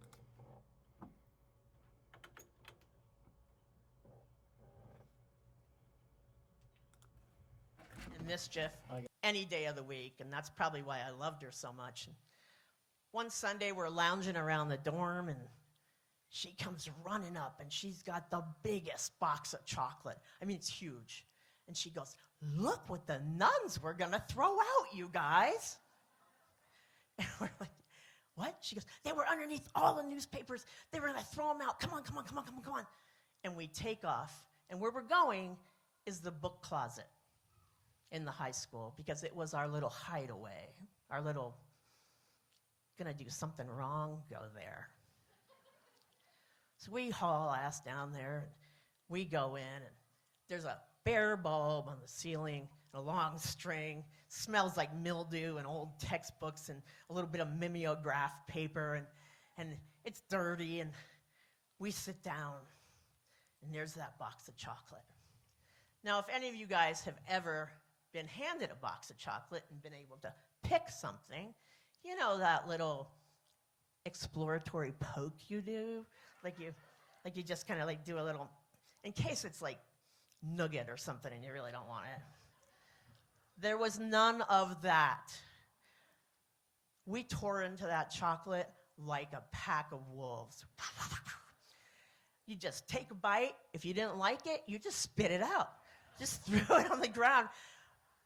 Mischief any day of the week, and that's probably why I loved her so much. One Sunday, we're lounging around the dorm, and she comes running up, and she's got the biggest box of chocolate. I mean, it's huge. And she goes, "Look what the nuns were going to throw out, you guys." And we're like, "What?" She goes, "They were underneath all the newspapers. They were going to throw them out. Come on, come on, come on, come on, come on." And we take off, And where we're going is the book closet in the high school because it was our little hideaway, our little, gonna do something wrong, go there. So we haul ass down there, and we go in, and there's a bare bulb on the ceiling, and a long string, smells like mildew and old textbooks and a little bit of mimeograph paper, and it's dirty, and we sit down, and there's that box of chocolate. Now, if any of you guys have ever been handed a box of chocolate and been able to pick something, you know that little exploratory poke you do? Like you just kind of like do a little, in case it's like nougat or something and you really don't want it. There was none of that. We tore into that chocolate like a pack of wolves. You just take a bite. If you didn't like it, you just spit it out. Just threw it on the ground.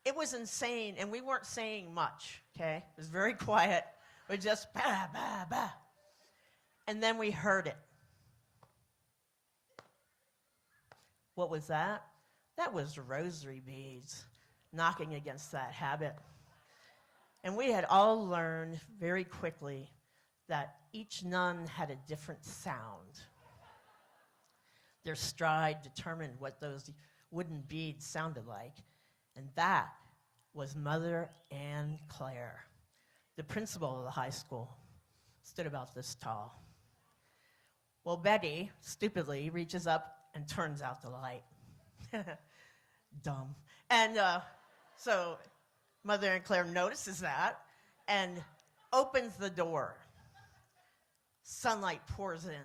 It was insane, and we weren't saying much, okay? It was very quiet. We just, bah, bah, bah. And then we heard it. What was that? That was rosary beads knocking against that habit. And we had all learned very quickly that each nun had a different sound. Their stride determined what those wooden beads sounded like, and that was Mother Ann Clare. The principal of the high school stood about this tall. Well, Betty stupidly reaches up and turns out the light. Dumb. And so Mother Ann Clare notices that and opens the door. Sunlight pours in.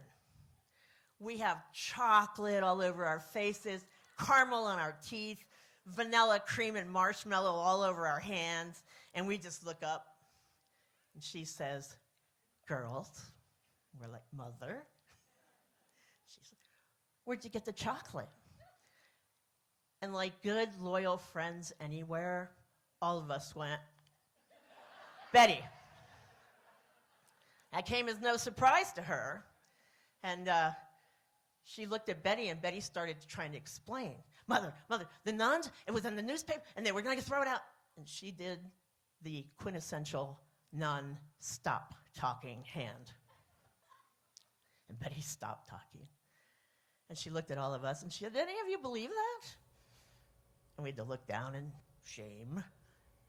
We have chocolate all over our faces, caramel on our teeth, vanilla cream and marshmallow all over our hands, and we just look up, and she says, "Girls," we're like, "Mother?" She said, "Where'd you get the chocolate?" And like good, loyal friends anywhere, all of us went, "Betty." That came as no surprise to her, and she looked at Betty, and Betty started trying to explain. Mother, the nuns, it was in the newspaper, and they were going to throw it out. And she did the quintessential nun stop talking hand. And Betty stopped talking. And she looked at all of us, and she said, "Did any of you believe that?" And we had to look down in shame.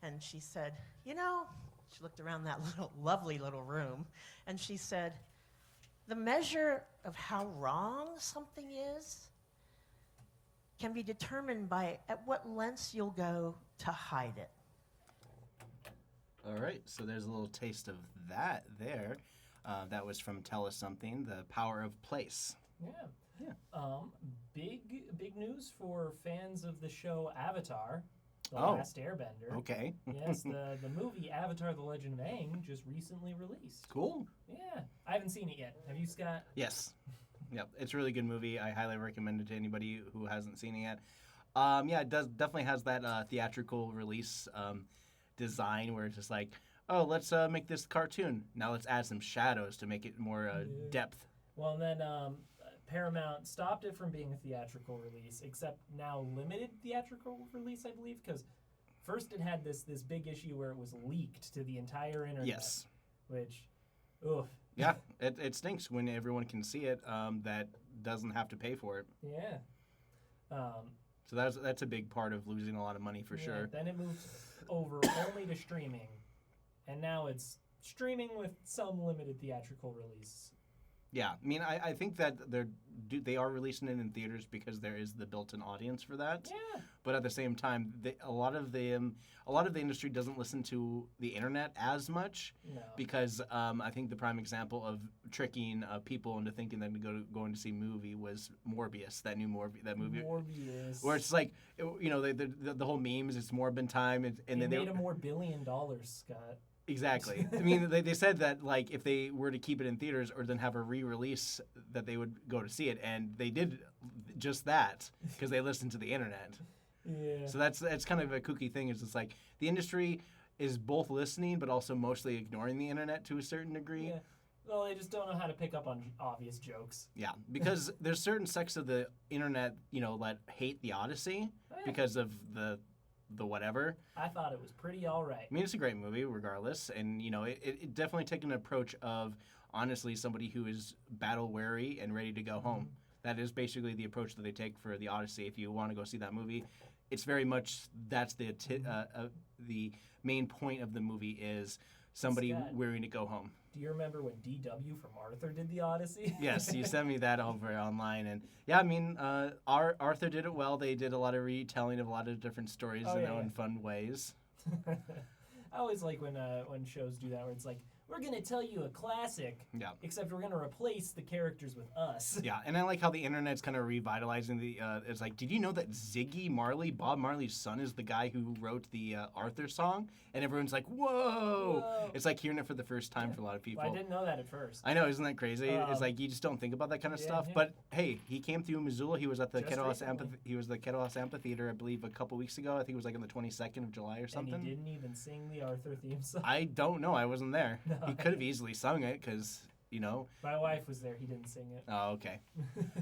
And she said, "You know," she looked around that lovely little room, and she said, "The measure of how wrong something is can be determined by at what lengths you'll go to hide it." All right, so there's a little taste of that there. That was from Tell Us Something, The Power of Place. Yeah. Big news for fans of the show Avatar, The Last Airbender. Okay. Yes, the movie Avatar: The Legend of Aang just recently released. Cool. Yeah, I haven't seen it yet. Have you, Scott? Yes. Yep, it's a really good movie. I highly recommend it to anybody who hasn't seen it yet. Yeah, it definitely has that theatrical release design where it's just like, oh, let's make this cartoon. Now let's add some shadows to make it more depth. Well, and then Paramount stopped it from being a theatrical release, except now limited theatrical release, I believe, because first it had this big issue where it was leaked to the entire internet. Yes. Which, oof. Yeah, it stinks when everyone can see it that doesn't have to pay for it. Yeah. So that's a big part of losing a lot of money for sure. Then it moved over only to streaming, and now it's streaming with some limited theatrical release. Yeah, I mean, I think that they are releasing it in theaters because there is the built-in audience for that. Yeah. But at the same time, a lot of the industry doesn't listen to the internet as much. No. Because I think the prime example of tricking people into thinking they're going to see a movie was Morbius, that movie. Morbius. Where it's like, the whole memes, it's Morbin time, and then they made more $1 billion, Scott. Exactly. I mean, they said that, like, if they were to keep it in theaters or then have a re-release, that they would go to see it, and they did just that because they listened to the internet. Yeah. So that's kind of a kooky thing. Is it's like the industry is both listening but also mostly ignoring the internet to a certain degree. Yeah. Well, they just don't know how to pick up on obvious jokes. Yeah, because there's certain sects of the internet, that hate the Odyssey because of the whatever. I thought it was pretty all right. I mean, it's a great movie, regardless, and it definitely taken an approach of honestly somebody who is battle weary and ready to go home. That is basically the approach that they take for the Odyssey. If you want to go see that movie, it's very much that's the main point of the movie is somebody wearing to go home. Do you remember when DW from Arthur did the Odyssey? Yes, you sent me that over online, and yeah, I mean, Arthur did it well. They did a lot of retelling of a lot of different stories, in fun ways. I always like when shows do that, where it's like, we're gonna tell you a classic, except we're gonna replace the characters with us. Yeah, and I like how the internet's kind of revitalizing the. It's like, did you know that Ziggy Marley, Bob Marley's son, is the guy who wrote the Arthur song? And everyone's like, whoa! It's like hearing it for the first time for a lot of people. Well, I didn't know that at first. I know, isn't that crazy? It's like you just don't think about that kind of stuff. Yeah. But hey, he came through Missoula. He was at the Just He was the Kettlehouse Amphitheater, I believe, a couple weeks ago. I think it was like on the 22nd of July or something. And he didn't even sing the Arthur theme song. I don't know. I wasn't there. No, He could have easily sung it because. My wife was there. He didn't sing it. Oh, okay.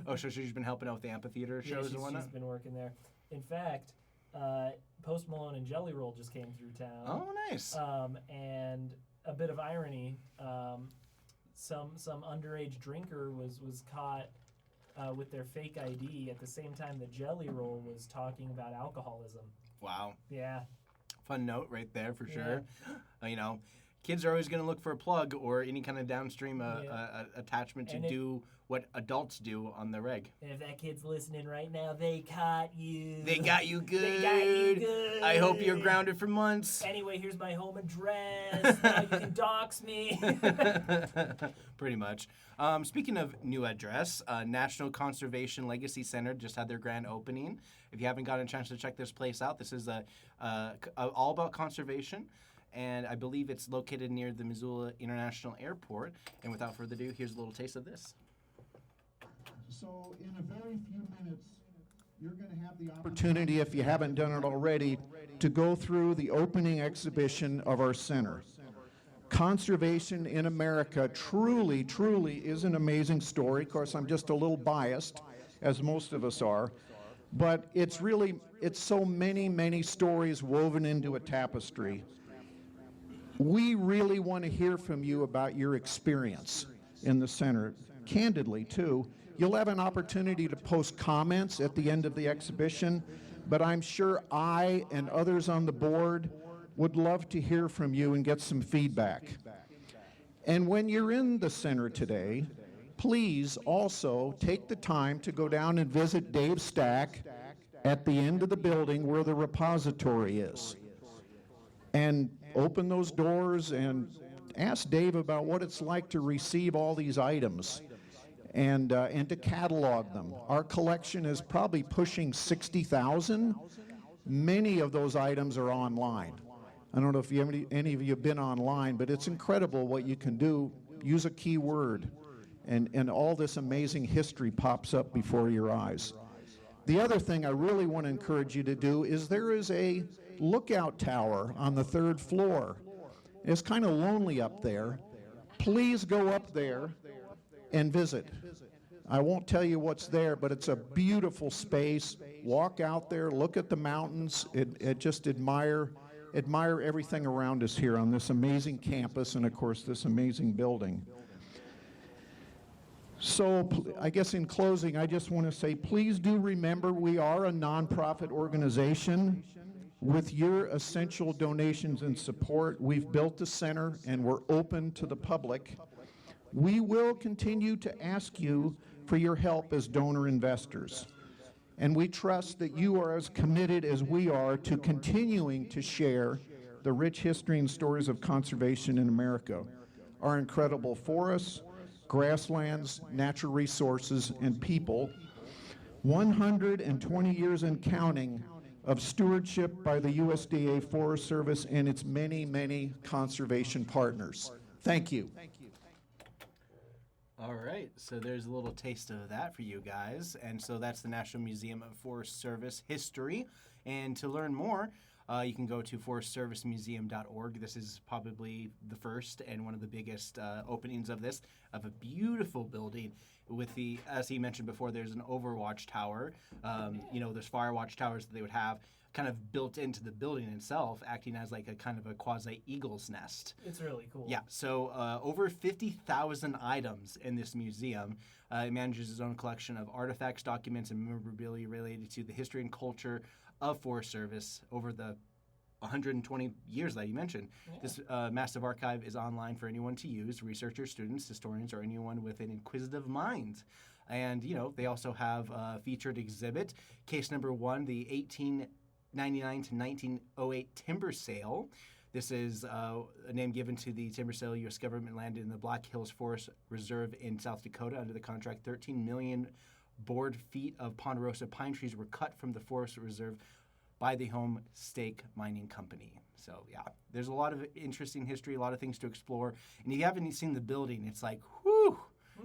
Oh, so she's been helping out with the amphitheater shows and whatnot? She's been working there. In fact, Post Malone and Jelly Roll just came through town. Oh, nice. And a bit of irony, some underage drinker was caught with their fake ID at the same time the Jelly Roll was talking about alcoholism. Wow. Yeah. Fun note right there for sure. Kids are always going to look for a plug or any kind of downstream attachment to do what adults do on the reg. And if that kid's listening right now, they caught you. They got you good. They got you good. I hope you're grounded for months. Anyway, here's my home address. Now you can dox me. Pretty much. Speaking of new address, National Conservation Legacy Center just had their grand opening. If you haven't gotten a chance to check this place out, this is all about conservation. And I believe it's located near the Missoula International Airport. And without further ado, here's a little taste of this. So in a very few minutes, you're going to have the opportunity, if you haven't done it already, to go through the opening exhibition of our center. Conservation in America truly, truly is an amazing story. Of course, I'm just a little biased, as most of us are. But it's so many, many stories woven into a tapestry. We really want to hear from you about your experience in the center, candidly, too. You'll have an opportunity to post comments at the end of the exhibition, but I'm sure I and others on the board would love to hear from you and get some feedback. And when you're in the center today, please also take the time to go down and visit Dave's Stack at the end of the building where the repository is. And open those doors and ask Dave about what it's like to receive all these items and to catalog them. Our collection is probably pushing 60,000. Many of those items are online. I don't know if any of you have been online, but it's incredible what you can do. Use a keyword, and all this amazing history pops up before your eyes. The other thing I really want to encourage you to do is there is a lookout tower on the 3rd floor. It's kind of lonely up there. Please go up there and visit. I won't tell you what's there, but it's a beautiful space. Walk out there, look at the mountains, just admire everything around us here on this amazing campus and, of course, this amazing building. So I guess in closing, I just want to say, please do remember we are a nonprofit organization. With your essential donations and support, we've built the center and we're open to the public. We will continue to ask you for your help as donor investors. And we trust that you are as committed as we are to continuing to share the rich history and stories of conservation in America, our incredible forests, grasslands, natural resources, and people. 120 years and counting of stewardship by the USDA Forest Service and its many, many conservation partners. Thank you. All right, so there's a little taste of that for you guys. And so that's the National Museum of Forest Service history. And to learn more, You can go to forestservicemuseum.org. This is probably the first and one of the biggest openings of a beautiful building with the, as he mentioned before, there's an overwatch tower. There's fire watch towers that they would have kind of built into the building itself, acting as like a kind of a quasi eagle's nest. It's really cool. Yeah, so over 50,000 items in this museum. It manages its own collection of artifacts, documents, and memorabilia related to the history and culture of Forest Service over the 120 years that you mentioned. Yeah. This massive archive is online for anyone to use, researchers, students, historians, or anyone with an inquisitive mind. And, they also have a featured exhibit, case number 1, the 1899 to 1908 timber sale. This is a name given to the timber sale U.S. government landed in the Black Hills Forest Reserve in South Dakota. Under the contract, 13 million board feet of ponderosa pine trees were cut from the Forest Reserve by the Home Stake Mining Company. So, yeah, there's a lot of interesting history, a lot of things to explore. And if you haven't seen the building, it's like, whew,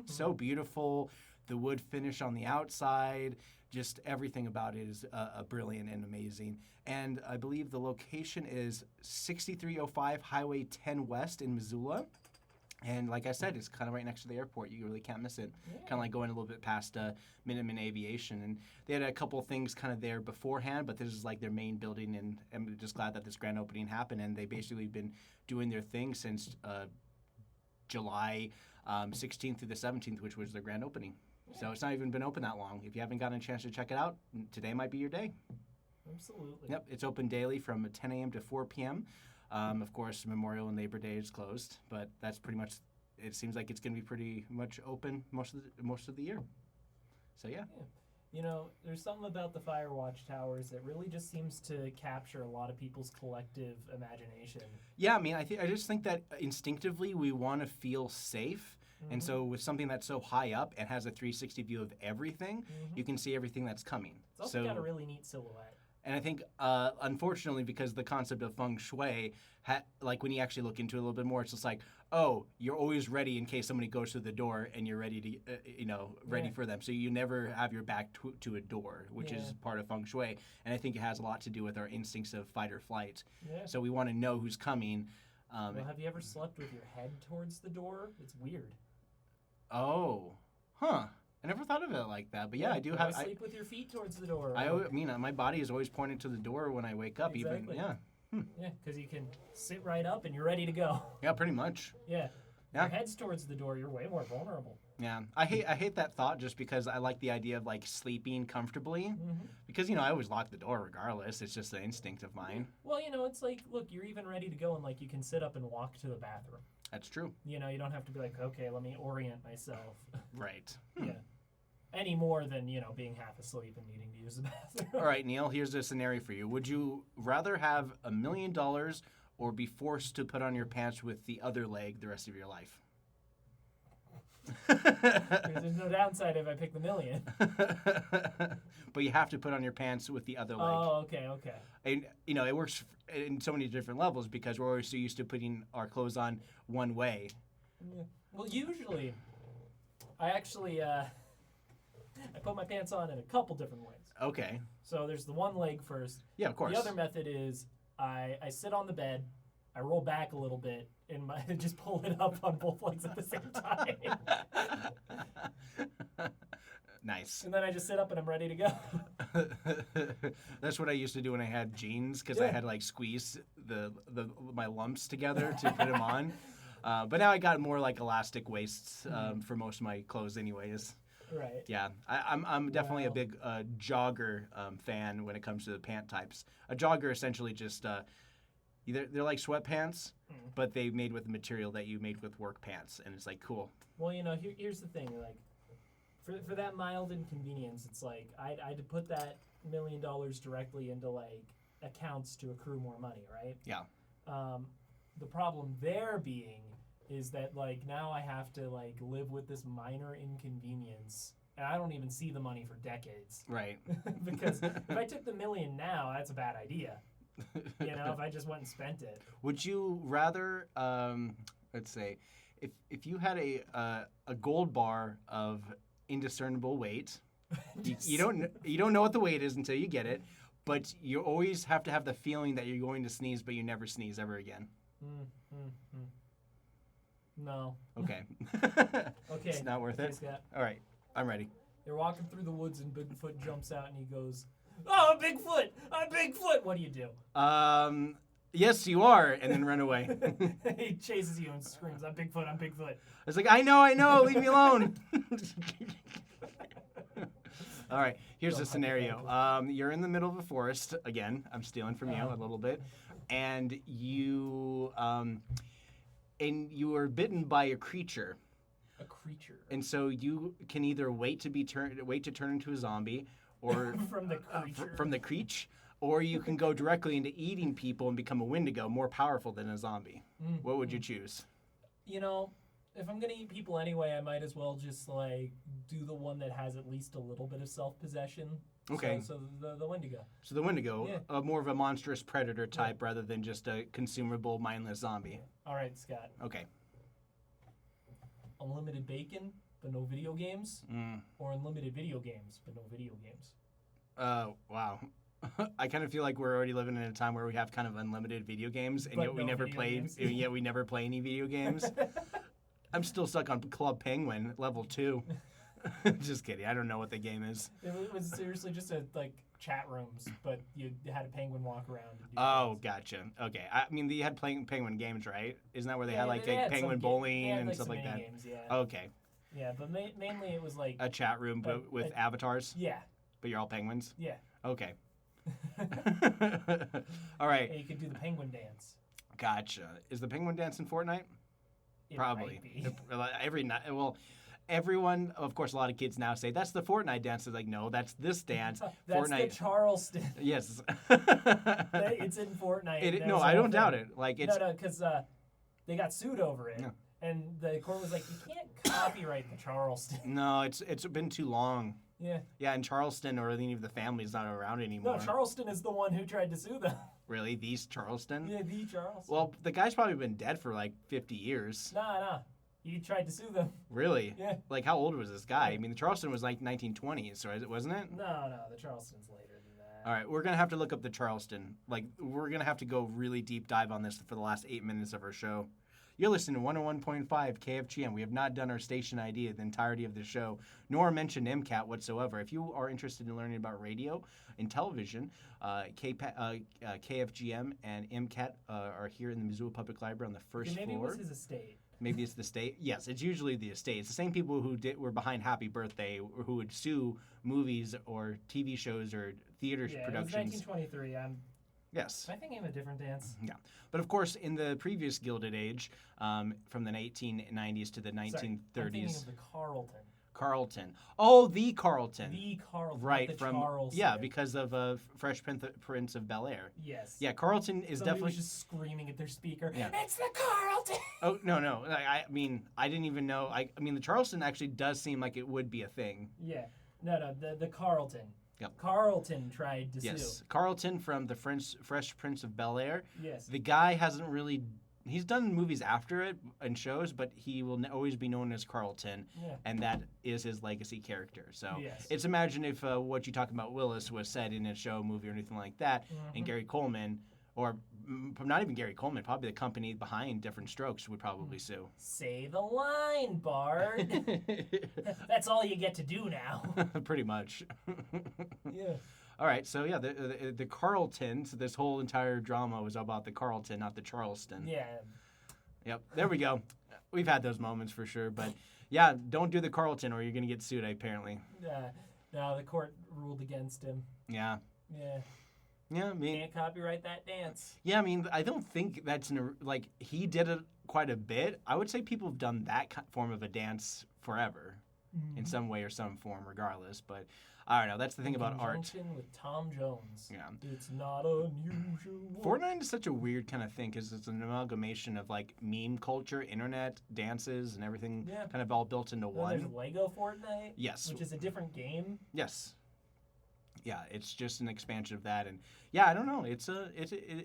so beautiful. The wood finish on the outside, just everything about it is brilliant and amazing. And I believe the location is 6305 Highway 10 West in Missoula. And like I said, it's kind of right next to the airport. You really can't miss it. Yeah. Kind of like going a little bit past Minuteman Aviation. And they had a couple of things kind of there beforehand, but this is like their main building. And I'm just glad that this grand opening happened. And they basically been doing their thing since July 16th through the 17th, which was their grand opening. Yeah. So it's not even been open that long. If you haven't gotten a chance to check it out, today might be your day. Absolutely. Yep, it's open daily from 10 a.m. to 4 p.m. Of course, Memorial and Labor Day is closed, but that's pretty much. It seems like it's going to be pretty much open most of the year. So yeah. There's something about the Firewatch Towers that really just seems to capture a lot of people's collective imagination. Yeah, I mean, I just think that instinctively we want to feel safe. Mm-hmm. And so with something that's so high up and has a 360 view of everything, you can see everything that's coming. It's also got a really neat silhouette. And I think, unfortunately, because the concept of feng shui, like when you actually look into it a little bit more, it's just like, oh, you're always ready in case somebody goes through the door and you're ready to, ready for them. So you never have your back to a door, which is part of feng shui. And I think it has a lot to do with our instincts of fight or flight. Yeah. So we want to know who's coming. Well, have you ever slept with your head towards the door? It's weird. Oh, huh. I never thought of it like that, but yeah, I do have. Sleep with your feet towards the door. I mean, my body is always pointed to the door when I wake up. Exactly. Even Yeah, because you can sit right up and you're ready to go. Yeah, pretty much. Yeah. Yeah. Your head's towards the door, you're way more vulnerable. Yeah, I hate that thought just because I like the idea of like sleeping comfortably. Because I always lock the door regardless. It's just an instinct of mine. Well, it's like, look, you're even ready to go and like you can sit up and walk to the bathroom. That's true. You don't have to be like, okay, let me orient myself. Right. Yeah. Any more than, being half asleep and needing to use the bathroom. All right, Neil, here's a scenario for you. Would you rather have $1 million or be forced to put on your pants with the other leg the rest of your life? There's no downside if I pick the million. But you have to put on your pants with the other leg. Oh, okay. And, it works in so many different levels because we're always so used to putting our clothes on one way. Yeah. Well, usually, I actually, I put my pants on in a couple different ways. Okay. So there's the one leg first. Yeah, of course. The other method is I sit on the bed, I roll back a little bit, and just pull it up on both legs at the same time. Nice. And then I just sit up and I'm ready to go. That's what I used to do when I had jeans because I had to like squeeze my lumps together to put them on. But now I got more like elastic waists for most of my clothes anyways. Right. Yeah, I'm definitely a big jogger fan when it comes to the pant types. A jogger essentially just they're like sweatpants, but they made with the material that you made with work pants, and it's like cool. Well, here's the thing, like for that mild inconvenience, it's like I'd put that $1 million directly into like accounts to accrue more money, right? Yeah. The problem there being is that like now I have to like live with this minor inconvenience and I don't even see the money for decades. Right. Because if I took the $1 million now, that's a bad idea. If I just went and spent it. Would you rather, let's say, if you had a gold bar of indiscernible weight, you don't know what the weight is until you get it, but you always have to have the feeling that you're going to sneeze, but you never sneeze ever again. No. Okay. Okay. It's not worth it. Scott. All right, I'm ready. They're walking through the woods and Bigfoot jumps out and he goes, "Oh, Bigfoot! I'm Bigfoot!" What do you do? Yes, you are, and then run away. He chases you and screams, "I'm Bigfoot! I'm Bigfoot!" I was like, I know, leave me alone. All right, here's the scenario. You're in the middle of a forest. Again, I'm stealing from you a little bit. And you are bitten by a creature. A creature. And so you can either wait to turn into a zombie, or From the creature. from the creature, or you can go directly into eating people and become a Wendigo, more powerful than a zombie. What would you choose? You know, if I'm gonna eat people anyway, I might as well just like do the one that has at least a little bit of self-possession. Okay. So the Wendigo. So the Wendigo, Yeah. more of a monstrous predator type rather than just a consumable, mindless zombie. All right, Scott. Okay. Unlimited bacon, but no video games, or unlimited video games, but no video games. Wow. I kind of feel like we're already living in a time where we have kind of unlimited video games, and But yet we no never video play. games. And yet we never play any video games. I'm still stuck on Club Penguin level 2. Just kidding. I don't know what the game is. It was seriously just chat rooms, but you had a penguin walk around. And do Oh, things. gotcha. Okay. I mean, they had Penguin games, right? Isn't that where they Yeah, had like they had Penguin some bowling they had, and like, stuff some like that? mini-games, yeah. Okay. Yeah, but mainly it was like A chat room, but with avatars, yeah, but you're all penguins. yeah. Okay. All right. And you could do the penguin dance. Gotcha. Is the penguin dance in Fortnite? It Probably. might be. Every night. Well, everyone, of course, a lot of kids now say that's the Fortnite dance. It's like, no, that's this dance. That's Fortnite. the Charleston. Yes. It's in Fortnite. No, I don't doubt it. Like it's. No, because they got sued over it, Yeah. and the court was like, you can't copyright the Charleston. No, it's been too long. Yeah. Yeah, and Charleston or any of the family's not around anymore. No, Charleston is the one who tried to sue them. Really, these Charleston? Yeah, the Charleston. Well, the guy's probably been dead for like 50 years. Nah. He tried to sue them. Really? Yeah. Like, how old was this guy? I mean, the Charleston was like 1920s, so wasn't it? No, the Charleston's later than that. All right, we're gonna have to look up the Charleston. Like, we're gonna have to go really deep dive on this for the last 8 minutes of our show. You're listening to 101.5 KFGM. We have not done our station ID the entirety of the show, nor mentioned MCAT whatsoever. If you are interested in learning about radio and television, KFGM and MCAT are here in the Missoula Public Library on the first Maybe floor. it was his estate. Maybe it's the state. Yes, it's usually the estate. It's the same people who were behind Happy Birthday, or who would sue movies or TV shows or theater productions. It was 1923. Yes. I think I'm a different dance. Yeah. But of course, in the previous Gilded Age, from the 1990s to the 1930s. Sorry, I'm thinking of the Carlton. Carlton. Oh, the Carlton. The Carlton. Right, not the from Charleston. yeah, because of Fresh Prince of Bel-Air. Yes. Yeah, Carlton is Somebody definitely was just screaming at their speaker. Yeah. It's the Carlton. Oh, no. I mean, I didn't even know. I mean, the Charleston actually does seem like it would be a thing. Yeah. No, the Carlton. Yep. Carlton tried to Yes. sue. Carlton from the Fresh Prince of Bel-Air. Yes. The guy hasn't really. He's done movies after it and shows, but he will always be known as Carlton, Yeah. and that is his legacy character. So Yes. it's imagine if what you talk about Willis was said in a show, movie, or anything like that, and Gary Coleman, or not even Gary Coleman, probably the company behind Different Strokes would probably sue. Say the line, Bard. That's all you get to do now. Pretty much. Yeah. All right, so yeah, the Carlton. So this whole entire drama was about the Carlton, not the Charleston. Yeah. Yep, there we go. We've had those moments for sure, but yeah, don't do the Carlton or you're gonna get sued. Apparently. No, the court ruled against him. Yeah. Yeah. Yeah, I mean. Can't copyright that dance. Yeah, I mean, I don't think that's like he did it quite a bit. I would say people have done that form of a dance forever, in some way or some form, regardless. But I don't know. That's the thing about art. In conjunction with Tom Jones. Yeah. It's not unusual. Fortnite is such a weird kind of thing because it's an amalgamation of like meme culture, internet, dances, and everything Yeah. kind of all built into Then one. there's Lego Fortnite. Yes. Which is a different game. Yes. Yeah, it's just an expansion of that, and yeah, I don't know. It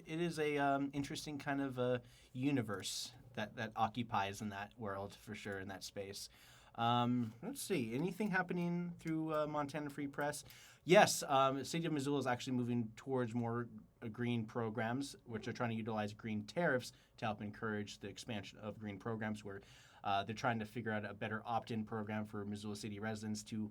is a interesting kind of universe that occupies in that world for sure, in that space. Let's see, anything happening through Montana Free Press? Yes, the city of Missoula is actually moving towards more green programs, which are trying to utilize green tariffs to help encourage the expansion of green programs. Where they're trying to figure out a better opt-in program for Missoula City residents to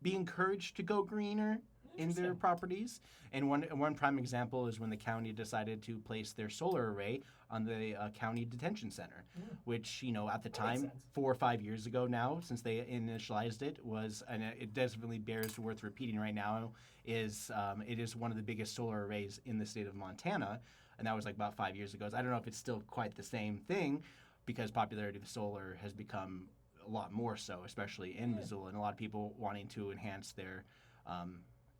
be encouraged to go greener in their properties. And one prime example is when the county decided to place their solar array on the county detention center, which, at the time, 4 or 5 years ago now, since they initialized it, was, and it definitely bears worth repeating right now, is it is one of the biggest solar arrays in the state of Montana, and that was like about 5 years ago. So I don't know if it's still quite the same thing, because popularity of solar has become a lot more so, especially in Missoula, and a lot of people wanting to enhance their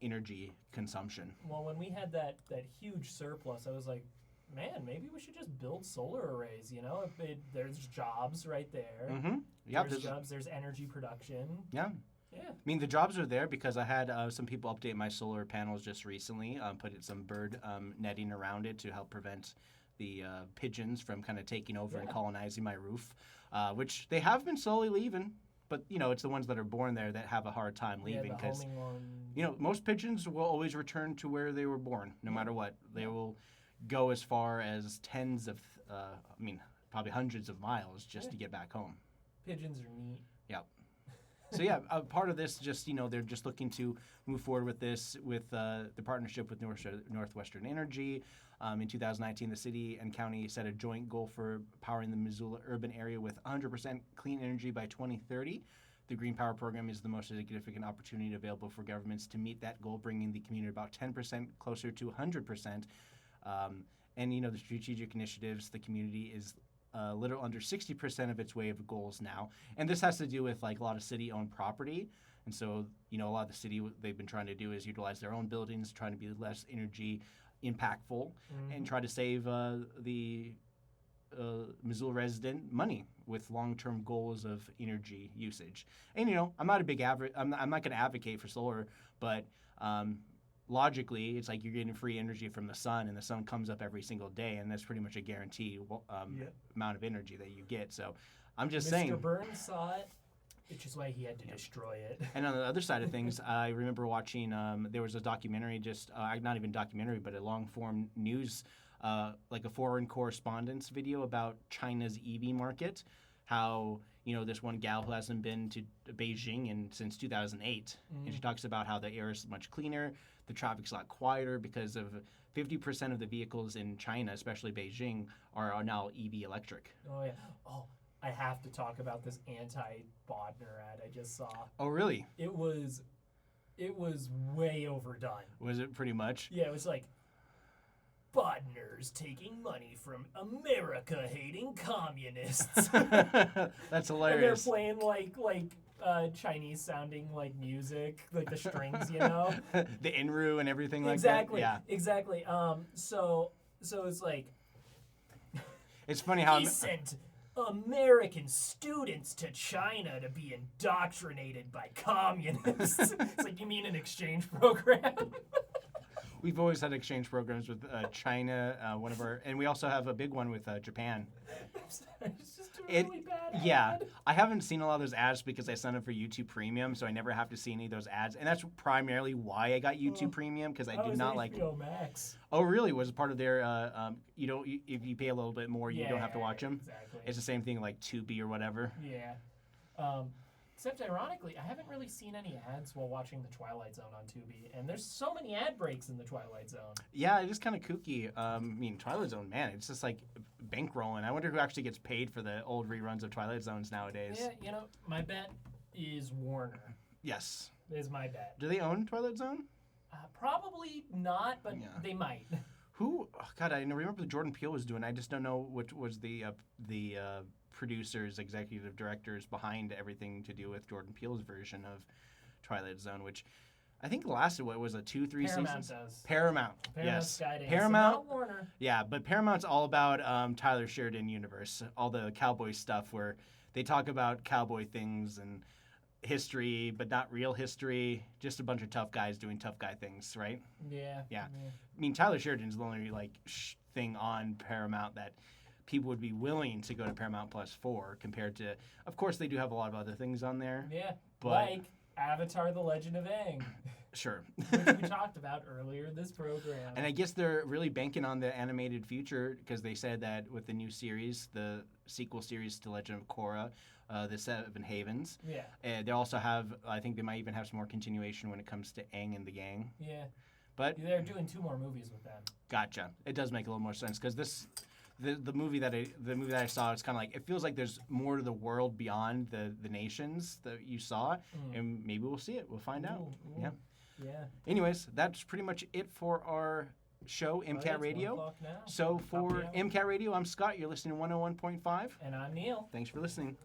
energy consumption. Well, when we had that huge surplus, I was like, man, maybe we should just build solar arrays. There's jobs right there. Mm-hmm. Yep, there's jobs. There's energy production. Yeah. Yeah. I mean, the jobs are there because I had some people update my solar panels just recently, put some bird netting around it to help prevent the pigeons from kind of taking over and colonizing my roof, which they have been slowly leaving. But, it's the ones that are born there that have a hard time leaving because, most pigeons will always return to where they were born, no matter what. They will go as far as tens of, probably hundreds of miles just to get back home. Pigeons are neat. Yep. So, part of this just, they're just looking to move forward with this with the partnership with Northwestern Energy. In 2019, the city and county set a joint goal for powering the Missoula urban area with 100% clean energy by 2030. The Green Power Program is the most significant opportunity available for governments to meet that goal, bringing the community about 10% closer to 100%. And, the strategic initiatives, the community is a little under 60% of its way of goals now. And this has to do with, a lot of city-owned property. And so, a lot of the city, they've been trying to do is utilize their own buildings, trying to be less energy impactful, and try to save the Missoula resident money with long-term goals of energy usage. And I'm not a big I'm not going to advocate for solar, but logically, it's like you're getting free energy from the sun, and the sun comes up every single day, and that's pretty much a guaranteed amount of energy that you get. So I'm just saying. Mr. Burns saw it, which is why he had to destroy it. And on the other side of things, I remember watching, there was a documentary, not even documentary, but a long-form news, like a foreign correspondence video about China's EV market, how, this one gal who hasn't been to Beijing since 2008, and she talks about how the air is much cleaner, the traffic's a lot quieter because of 50% of the vehicles in China, especially Beijing, are now EV electric. Oh, yeah. Oh, I have to talk about this anti-Bodner ad I just saw. Oh, really? It was way overdone. Was it pretty much? Yeah, it was like, Bodner's taking money from America-hating communists. That's hilarious. And they're playing like Chinese-sounding music, like the strings, The Inru and everything like exactly, that. Yeah, exactly. So it's like it's funny how he sent American students to China to be indoctrinated by communists. It's like, you mean an exchange program? We've always had exchange programs with China, and we also have a big one with Japan. It's just a really bad ad. Yeah, I haven't seen a lot of those ads because I signed up for YouTube Premium, so I never have to see any of those ads, and that's primarily why I got YouTube Premium, because I do not like. HBO Max. Oh, really? Was it part of their? If you pay a little bit more, you don't have to watch them. Exactly. It's the same thing like Tubi or whatever. Yeah. Except ironically, I haven't really seen any ads while watching The Twilight Zone on Tubi, and there's so many ad breaks in The Twilight Zone. Yeah, it is kind of kooky. Twilight Zone, man, it's just like bankrolling. I wonder who actually gets paid for the old reruns of Twilight Zones nowadays. Yeah, my bet is Warner. Yes. Is my bet. Do they own Twilight Zone? Probably not, but they might. Who? Oh God, I remember Jordan Peele was doing. I just don't know what was the producers, executive directors behind everything to do with Jordan Peele's version of Twilight Zone, which I think lasted, what was it, 2-3 seasons? Paramount does. Paramount, yes. Skydance. Paramount. So not Warner. Yeah, but Paramount's all about Tyler Sheridan universe, all the cowboy stuff where they talk about cowboy things and history, but not real history. Just a bunch of tough guys doing tough guy things, right? Yeah. I mean, Tyler Sheridan's the only thing on Paramount that people would be willing to go to Paramount Plus for, compared to, of course, they do have a lot of other things on there. Yeah, but like Avatar: The Legend of Aang. Sure. which we talked about earlier. This program. And I guess they're really banking on the animated future because they said that with the new series, the sequel series to Legend of Korra, the Seven Havens, yeah. they also have, I think they might even have some more continuation when it comes to Aang and the gang. Yeah. But They're doing 2 more movies with them. gotcha. It does make a little more sense because the movie that I saw, it's kind of like it feels like there's more to the world beyond the nations that you saw, and maybe we'll see it. We'll find out. Ooh. Yeah. Yeah. Anyways, that's pretty much it for our show, All right, MCAT it's Radio. 1 o'clock now. So Top for of the hour. MCAT Radio, I'm Scott. You're listening to 101.5. And I'm Neil. Thanks for listening.